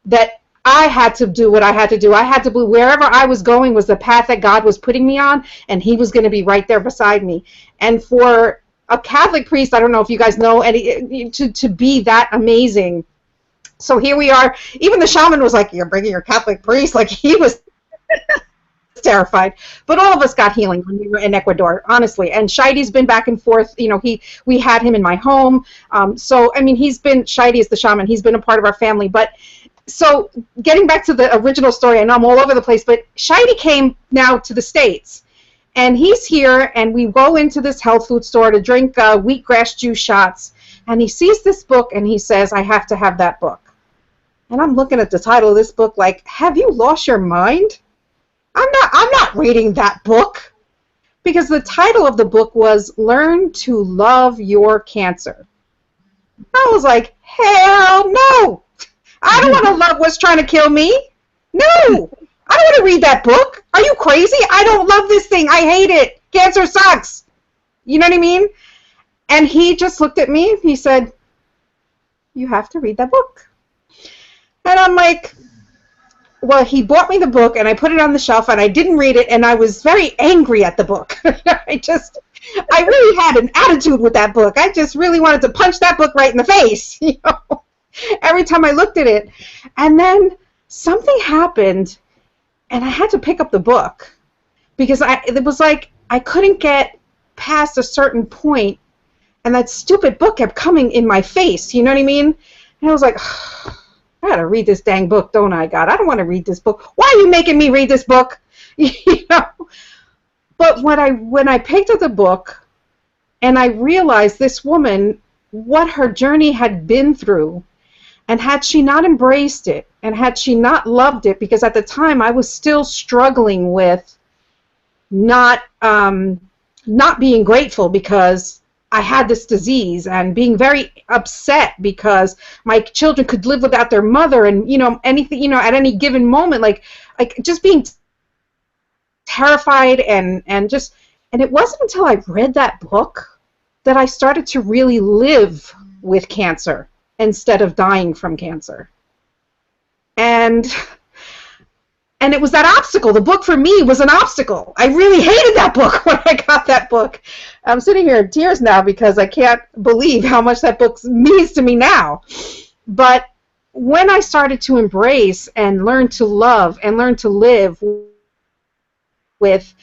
that I had to do what I had to do. I had to believe wherever I was going was the path that God was putting me on, and he was going to be right there beside me. And for a Catholic priest, I don't know if you guys know, to be that amazing. So here we are. Even the shaman was like, you're bringing your Catholic priest? Like, he was terrified. But all of us got healing when we were in Ecuador, honestly. And Shaidi's been back and forth. You know, we had him in my home. So, I mean, Shaidi is the shaman. He's been a part of our family. But so getting back to the original story, I know I'm all over the place, but Shaidi came now to the States. And he's here, and we go into this health food store to drink wheatgrass juice shots. And he sees this book, and he says, I have to have that book. And I'm looking at the title of this book like, have you lost your mind? I'm not reading that book. Because the title of the book was Learn to Love Your Cancer. I was like, hell no. I don't want to love what's trying to kill me. No. I don't want to read that book. Are you crazy? I don't love this thing. I hate it. Cancer sucks. You know what I mean? And he just looked at me and he said, you have to read that book. And I'm like, well, he bought me the book, and I put it on the shelf, and I didn't read it, and I was very angry at the book. I really had an attitude with that book. I just really wanted to punch that book right in the face, you know, every time I looked at it. And then something happened, and I had to pick up the book, because it was like I couldn't get past a certain point, and that stupid book kept coming in my face, you know what I mean? And I was like, I gotta read this dang book, don't I, God? I don't want to read this book. Why are you making me read this book? You know? But when I picked up the book and I realized this woman, what her journey had been through, and had she not embraced it, and had she not loved it, because at the time I was still struggling with not being grateful because I had this disease, and being very upset because my children could live without their mother, and anything, at any given moment, like just being terrified, and it wasn't until I read that book that I started to really live with cancer instead of dying from cancer. And it was that obstacle. The book for me was an obstacle. I really hated that book when I got that book. I'm sitting here in tears now because I can't believe how much that book means to me now. But when I started to embrace and learn to love and learn to live with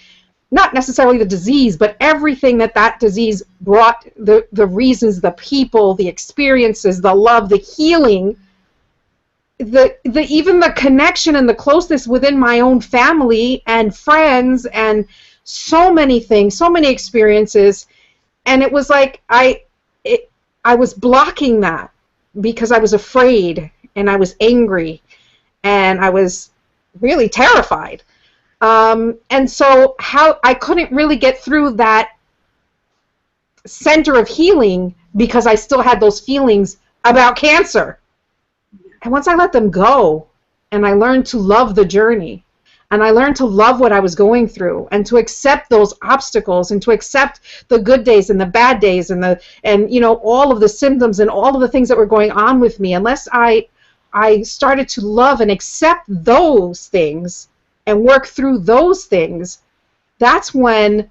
not necessarily the disease, but everything that disease brought, the reasons, the people, the experiences, the love, the healing, even the connection and the closeness within my own family and friends, and so many things, so many experiences. And it was like I was blocking that because I was afraid, and I was angry, and I was really terrified. And so I couldn't really get through that center of healing because I still had those feelings about cancer. And once I let them go, and I learned to love the journey, and I learned to love what I was going through, and to accept those obstacles, and to accept the good days and the bad days, and all of the symptoms and all of the things that were going on with me, unless I started to love and accept those things and work through those things, that's when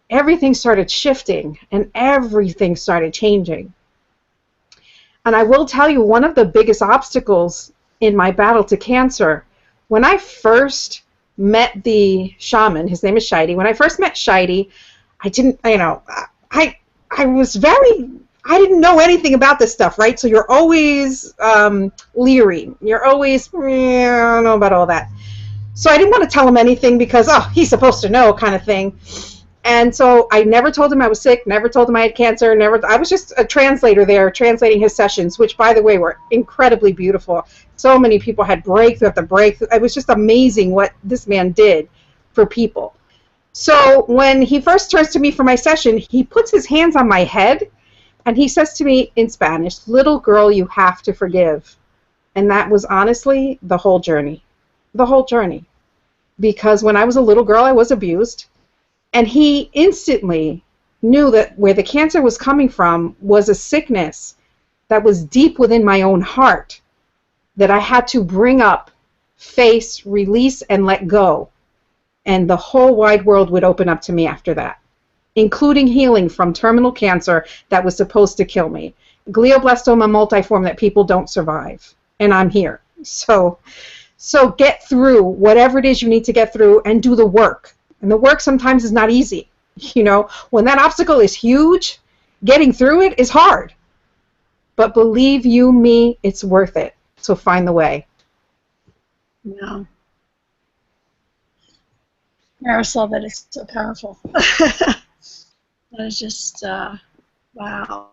everything started shifting and everything started changing. And I will tell you, one of the biggest obstacles in my battle to cancer, when I first met the shaman, his name is Shidi, when I first met Shidi, I didn't, I didn't know anything about this stuff, right? So you're always leery. You're always, I don't know about all that. So I didn't want to tell him anything because, he's supposed to know kind of thing. And so I never told him I was sick, never told him I had cancer, I was just a translator there, translating his sessions, which, by the way, were incredibly beautiful. So many people had breakthrough after breakthrough. It was just amazing what this man did for people. So when he first turns to me for my session, he puts his hands on my head, and he says to me in Spanish, "Little girl, you have to forgive." And that was honestly the whole journey. The whole journey. Because when I was a little girl, I was abused. And he instantly knew that where the cancer was coming from was a sickness that was deep within my own heart, that I had to bring up, face, release, and let go. And the whole wide world would open up to me after that, including healing from terminal cancer that was supposed to kill me. Glioblastoma multiforme that people don't survive. And I'm here. So get through whatever it is you need to get through and do the work. And the work sometimes is not easy. When that obstacle is huge, getting through it is hard. But believe you me, it's worth it. So find the way. Yeah. Marisol, that is so powerful. That is just, wow.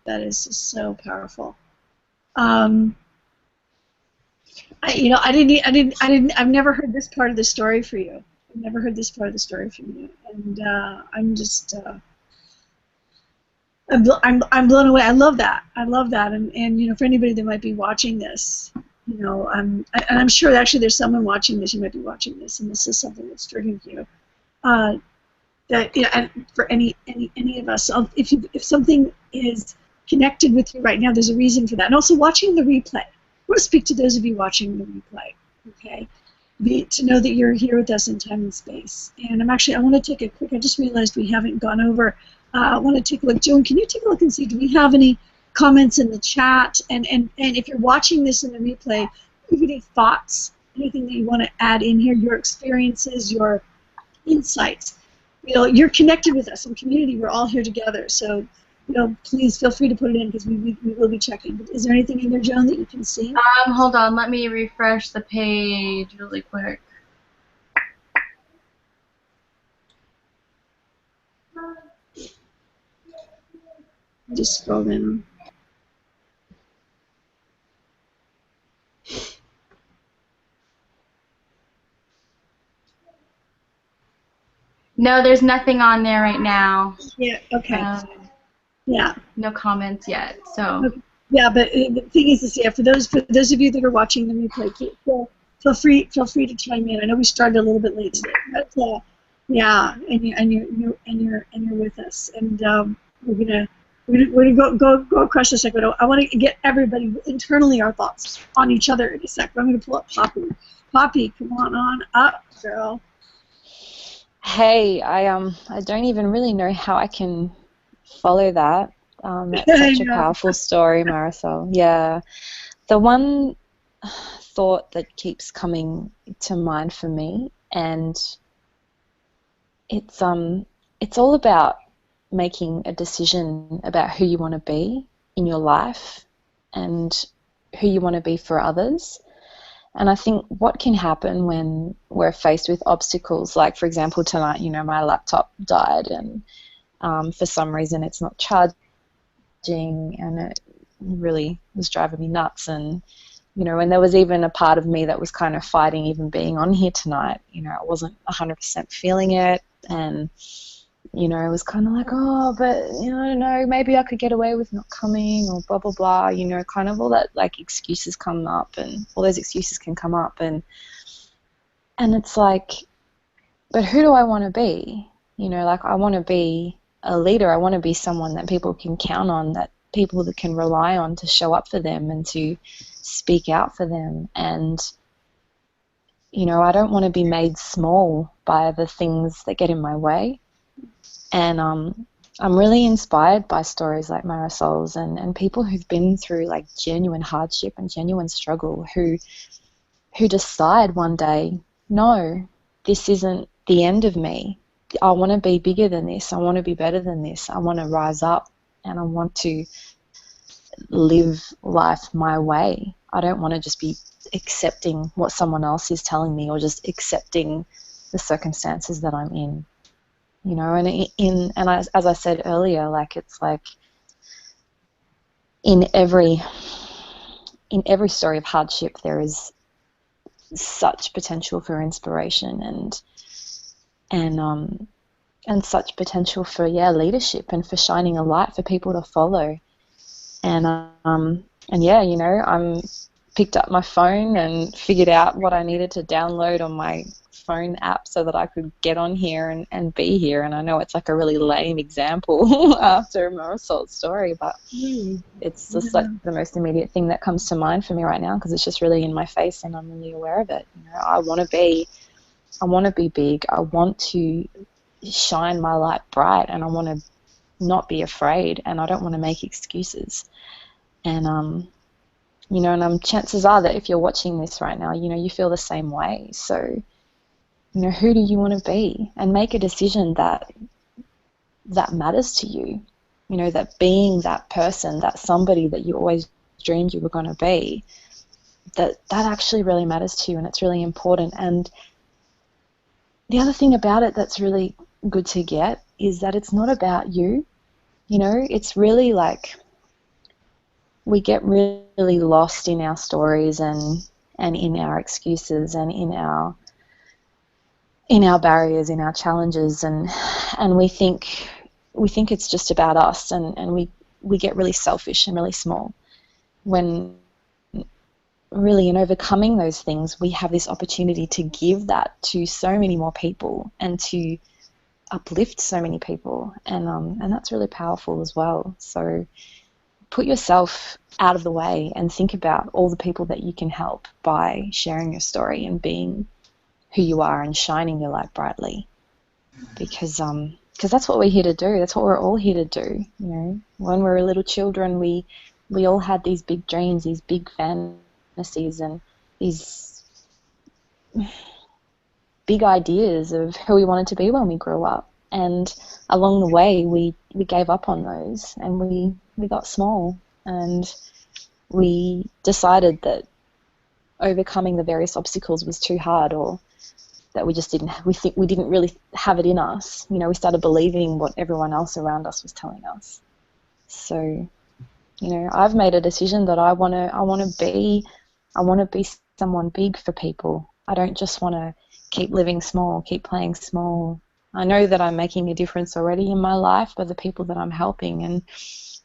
That is just so powerful. I've never heard this part of the story for you. I've never heard this part of the story from you, and I'm just, I'm blown away. I love that. And for anybody that might be watching this, and I'm sure actually there's someone watching this. You might be watching this, and this is something that's triggering you. That and for any of us, if something is connected with you right now, there's a reason for that. And also watching the replay. I want to speak to those of you watching the replay. Okay. To know that you're here with us in time and space. And I want to take a quick, I just realized we haven't gone over, I want to take a look. Joan, can you take a look and see, do we have any comments in the chat? And if you're watching this in the replay, do you have any thoughts, anything that you want to add in here, your experiences, your insights? You're connected with us in community. We're all here together. So please feel free to put it in because we will be checking. But is there anything in there, Joan, that you can see? Hold on, let me refresh the page really quick. Just scroll down. No, there's nothing on there right now. Yeah. Okay. Yeah. No comments yet. So. Okay. Yeah, but the thing is, yeah, for those of you that are watching the replay, feel free to chime in. I know we started a little bit late today, but yeah, and you're with us, and we're gonna go across the second. I want to get everybody internally our thoughts on each other in a sec. I'm gonna pull up Poppy. Poppy, come on up, girl. Hey, I don't even really know how I can follow that. That's such a powerful story, Marisol. Yeah. The one thought that keeps coming to mind for me, and it's all about making a decision about who you want to be in your life and who you want to be for others. And I think what can happen when we're faced with obstacles, like for example tonight, my laptop died and for some reason it's not charging and it really was driving me nuts. And and there was even a part of me that was kind of fighting even being on here tonight. I wasn't 100% feeling it, and it was kind of like, oh, but no, maybe I could get away with not coming, or blah blah blah. Kind of all that like excuses come up, and all those excuses can come up, and it's like, but who do I want to be? Like I want to be a leader. I want to be someone that people can count on, that people that can rely on to show up for them and to speak out for them. And I don't want to be made small by the things that get in my way. And I'm really inspired by stories like Marisol's and people who've been through like genuine hardship and genuine struggle, who decide one day, no, this isn't the end of me. I want to be bigger than this. I want to be better than this. I want to rise up, and I want to live life my way. I don't want to just be accepting what someone else is telling me, or just accepting the circumstances that I'm in. And as I said earlier, like it's like in every story of hardship there is such potential for inspiration and such potential for leadership and for shining a light for people to follow. And I'm picked up my phone and figured out what I needed to download on my phone app so that I could get on here and be here. And I know it's like a really lame example after Marisol's story, but it's just like the most immediate thing that comes to mind for me right now, because it's just really in my face and I'm really aware of it. I want to be big. I want to shine my light bright, and I want to not be afraid, and I don't want to make excuses. And chances are that if you're watching this right now, you feel the same way. So who do you want to be? And make a decision that matters to you. That being that person, that somebody that you always dreamed you were going to be, that actually really matters to you, and it's really important. And the other thing about it that's really good to get is that it's not about you. It's really like we get really lost in our stories and in our excuses and in our barriers, in our challenges, and we think it's just about us, and we get really selfish and really small, when really in overcoming those things we have this opportunity to give that to so many more people and to uplift so many people, and that's really powerful as well. So put yourself out of the way and think about all the people that you can help by sharing your story and being who you are and shining your light brightly, because that's what we're here to do. That's what we're all here to do. When we were little children, we all had these big dreams, these big fantasies, and these big ideas of who we wanted to be when we grew up. And along the way, we gave up on those, and we got small, and we decided that overcoming the various obstacles was too hard, or that we didn't really have it in us. You know, we started believing what everyone else around us was telling us. So, you know, I've made a decision that I want to be someone big for people. I don't just want to keep living small, keep playing small. I know that I'm making a difference already in my life by the people that I'm helping. And,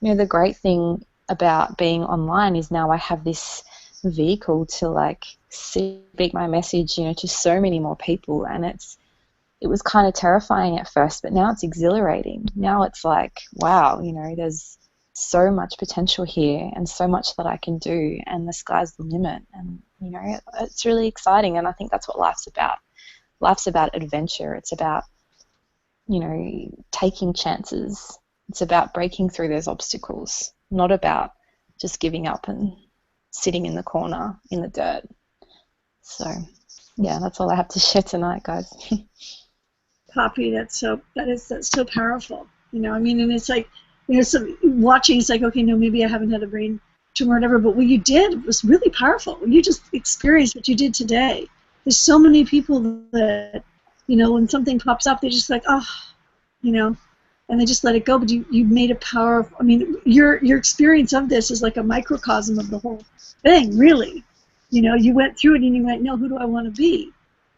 you know, the great thing about being online is now I have this vehicle to, like, speak my message, you know, to so many more people. And it was kind of terrifying at first, but now it's exhilarating. Now it's like, wow, you know, there's so much potential here and so much that I can do, and the sky's the limit. And, you know, it's really exciting, and I think that's what life's about. Life's about adventure. It's about, you know, taking chances. It's about breaking through those obstacles, not about just giving up and sitting in the corner in the dirt. So, yeah, that's all I have to share tonight, guys. Poppy, that's so powerful. You know, I mean, and it's like, you know, so watching, it's like, okay, no, maybe I haven't had a brain tumor or whatever, but what you did was really powerful. When you just experienced what you did today, there's so many people that, you know, when something pops up, they're just like, oh, you know, and they just let it go. But you made a powerful, I mean, your experience of this is like a microcosm of the whole thing, really. You know, you went through it and you went, no, who do I want to be?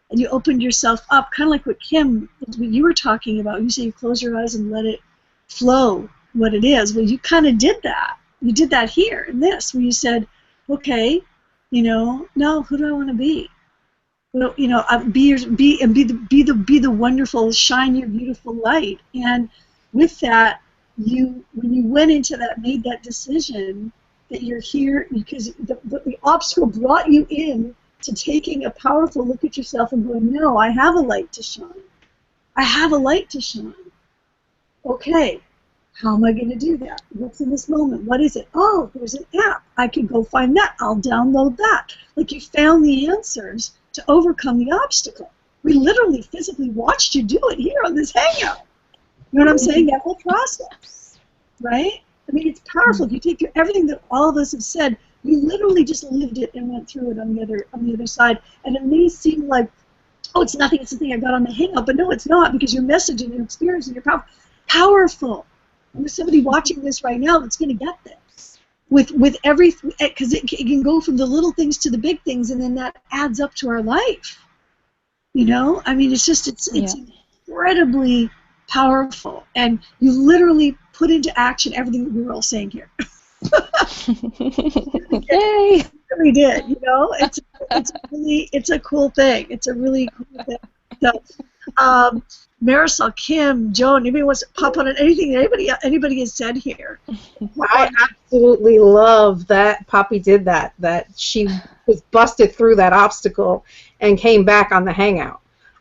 And you opened yourself up, kind of like what Kim, what you were talking about. You say you close your eyes and let it flow, what it is. Well, you kind of did that. You did that here in this, where you said, okay, you know, no, who do I want to be? Well, you know, be the wonderful, shine your beautiful light. And with that, when you went into that, made that decision that you're here because the obstacle brought you in to taking a powerful look at yourself and going, no, I have a light to shine. I have a light to shine. Okay, how am I going to do that? What's in this moment? What is it? Oh, there's an app. I can go find that. I'll download that. Like, you found the answers to overcome the obstacle. We literally physically watched you do it here on this Hangout. You know what I'm saying? That whole process, right? I mean, it's powerful. If you take everything that all of us have said, you literally just lived it and went through it on the other side. And it may seem like, oh, it's nothing. It's something I got on the Hangout, but no, it's not, because your message and your experience and your powerful. And there's somebody watching this right now that's going to get this with everything, because it can go from the little things to the big things, and then that adds up to our life. You know, I mean, it's incredibly powerful, and you literally put into action everything that we were all saying here. Yay! We did, you know. It's a cool thing. It's a really cool thing. So, Marisol, Kim, Joan, anybody wants to pop on anything anybody has said here? I absolutely love that Poppy did that she was busted through that obstacle and came back on the Hangout.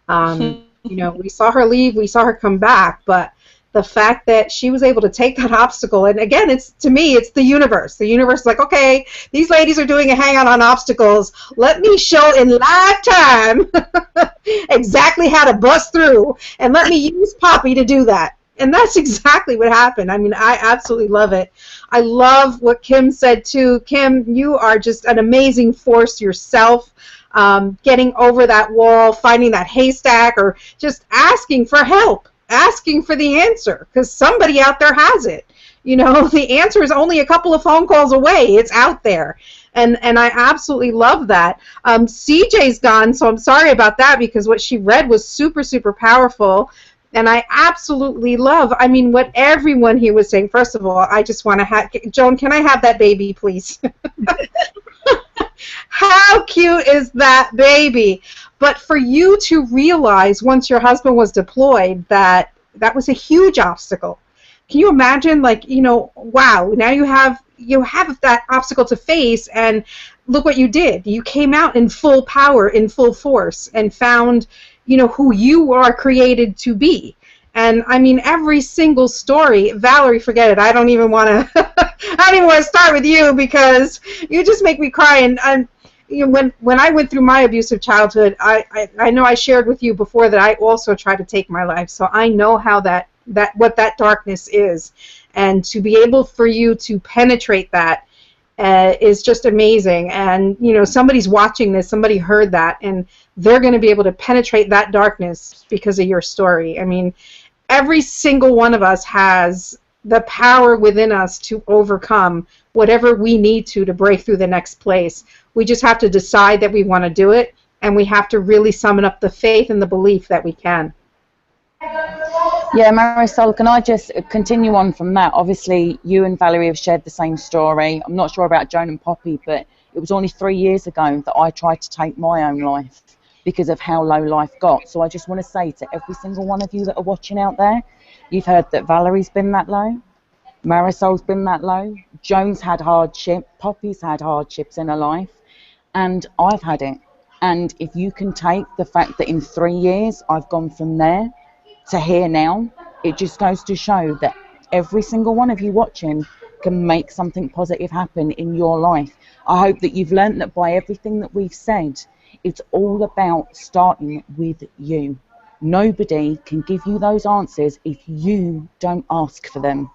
You know, we saw her leave, we saw her come back, but the fact that she was able to take that obstacle, and again, to me, it's the universe. The universe is like, okay, these ladies are doing a Hangout on obstacles. Let me show in live time exactly how to bust through, and let me use Poppy to do that. And that's exactly what happened. I mean, I absolutely love it. I love what Kim said, too. Kim, you are just an amazing force yourself. Getting over that wall, finding that haystack, or just asking for help. Asking for the answer, because somebody out there has it. You know, the answer is only a couple of phone calls away. It's out there. And I absolutely love that. CJ's gone, so I'm sorry about that, because what she read was super, super powerful. And I absolutely love, I mean, what everyone here was saying. First of all, I just want to have, Joan, can I have that baby, please? How cute is that baby? But for you to realize once your husband was deployed that was a huge obstacle. Can you imagine, like, you know, wow, now you have that obstacle to face, and look what you did. You came out in full power, in full force, and found, you know, who you are created to be. And I mean, every single story, Valerie, forget it. I don't even want to. I don't even want to start with you, because you just make me cry. And when I went through my abusive childhood, I know I shared with you before that I also tried to take my life. So I know how what that darkness is, and to be able for you to penetrate that is just amazing. And somebody's watching this, somebody heard that, and they're going to be able to penetrate that darkness because of your story. I mean, every single one of us has the power within us to overcome whatever we need to break through the next place. We just have to decide that we want to do it, and we have to really summon up the faith and the belief that we can. Yeah, Marisol, can I just continue on from that? Obviously, you and Valerie have shared the same story. I'm not sure about Joan and Poppy, but it was only 3 years ago that I tried to take my own life because of how low life got. So I just want to say to every single one of you that are watching out there, you've heard that Valerie's been that low, Marisol's been that low, Joan's had hardship, Poppy's had hardships in her life, and I've had it. And if you can take the fact that in 3 years I've gone from there to here now, it just goes to show that every single one of you watching can make something positive happen in your life. I hope that you've learned that by everything that we've said, it's all about starting with you. Nobody can give you those answers if you don't ask for them.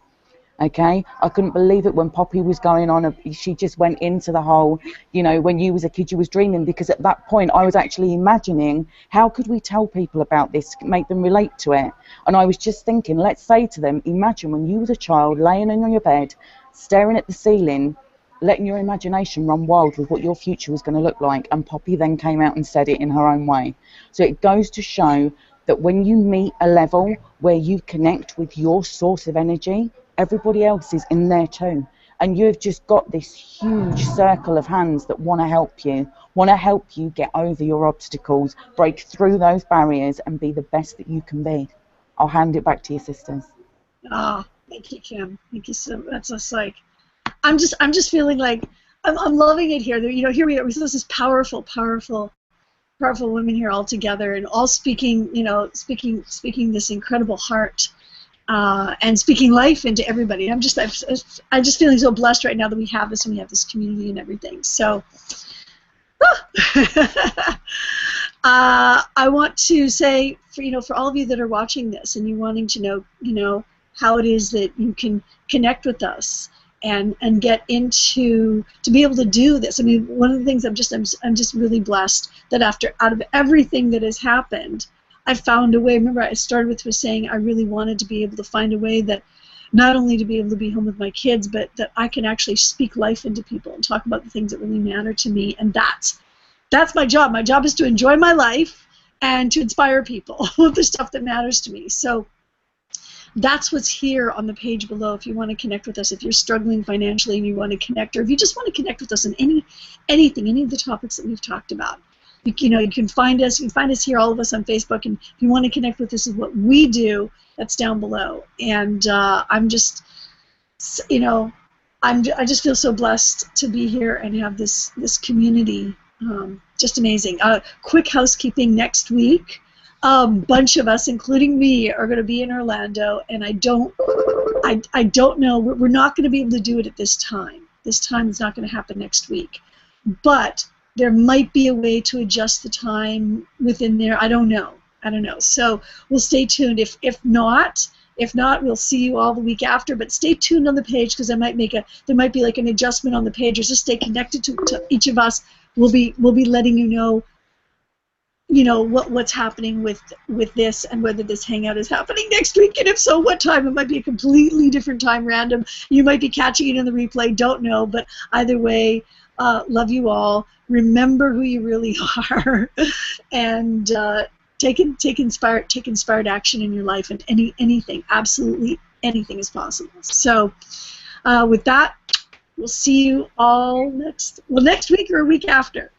Okay, I couldn't believe it when Poppy was going on. She just went into the whole, when you was a kid, you was dreaming, because at that point I was actually imagining, how could we tell people about this, make them relate to it? And I was just thinking, let's say to them, imagine when you was a child laying on your bed, staring at the ceiling, letting your imagination run wild with what your future was going to look like. And Poppy then came out and said it in her own way. So it goes to show that when you meet a level where you connect with your source of energy, everybody else is in there too, and you've just got this huge circle of hands that want to help you get over your obstacles, break through those barriers, and be the best that you can be. I'll hand it back to you, sisters. Oh, thank you, Kim. Thank you so much. That's just like, I'm just feeling like I'm loving it here. Here we are. This is powerful women here all together, and all speaking this incredible heart. And speaking life into everybody. I'm just feeling so blessed right now that we have this, and we have this community and everything. So, I want to say, for all of you that are watching this and you wanting to know, how it is that you can connect with us and get into, to be able to do this. I mean, one of the things I'm just really blessed that out of everything that has happened, I found a way. Remember, I started with saying I really wanted to be able to find a way that not only to be able to be home with my kids, but that I can actually speak life into people and talk about the things that really matter to me. And that's my job. My job is to enjoy my life and to inspire people with the stuff that matters to me. So that's what's here on the page below. If you want to connect with us, if you're struggling financially and you want to connect, or if you just want to connect with us on anything, any of the topics that we've talked about. You can find us. You can find us here, all of us, on Facebook. And if you want to connect with us, is what we do. That's down below. And I just feel so blessed to be here and have this community. Just amazing. Quick housekeeping: next week, bunch of us, including me, are going to be in Orlando, and I don't know. We're not going to be able to do it at this time. This time is not going to happen next week, but there might be a way to adjust the time within there. I don't know. So we'll stay tuned. If not, we'll see you all the week after. But stay tuned on the page, because there might be like an adjustment on the page, or just stay connected to each of us. We'll be letting you know what's happening with this, and whether this hangout is happening next week, and if so, what time. It might be a completely different time, random. You might be catching it in the replay. Don't know, but either way. Love you all. Remember who you really are, and take inspired action in your life, and anything, absolutely anything is possible. So, with that, we'll see you all next week or a week after.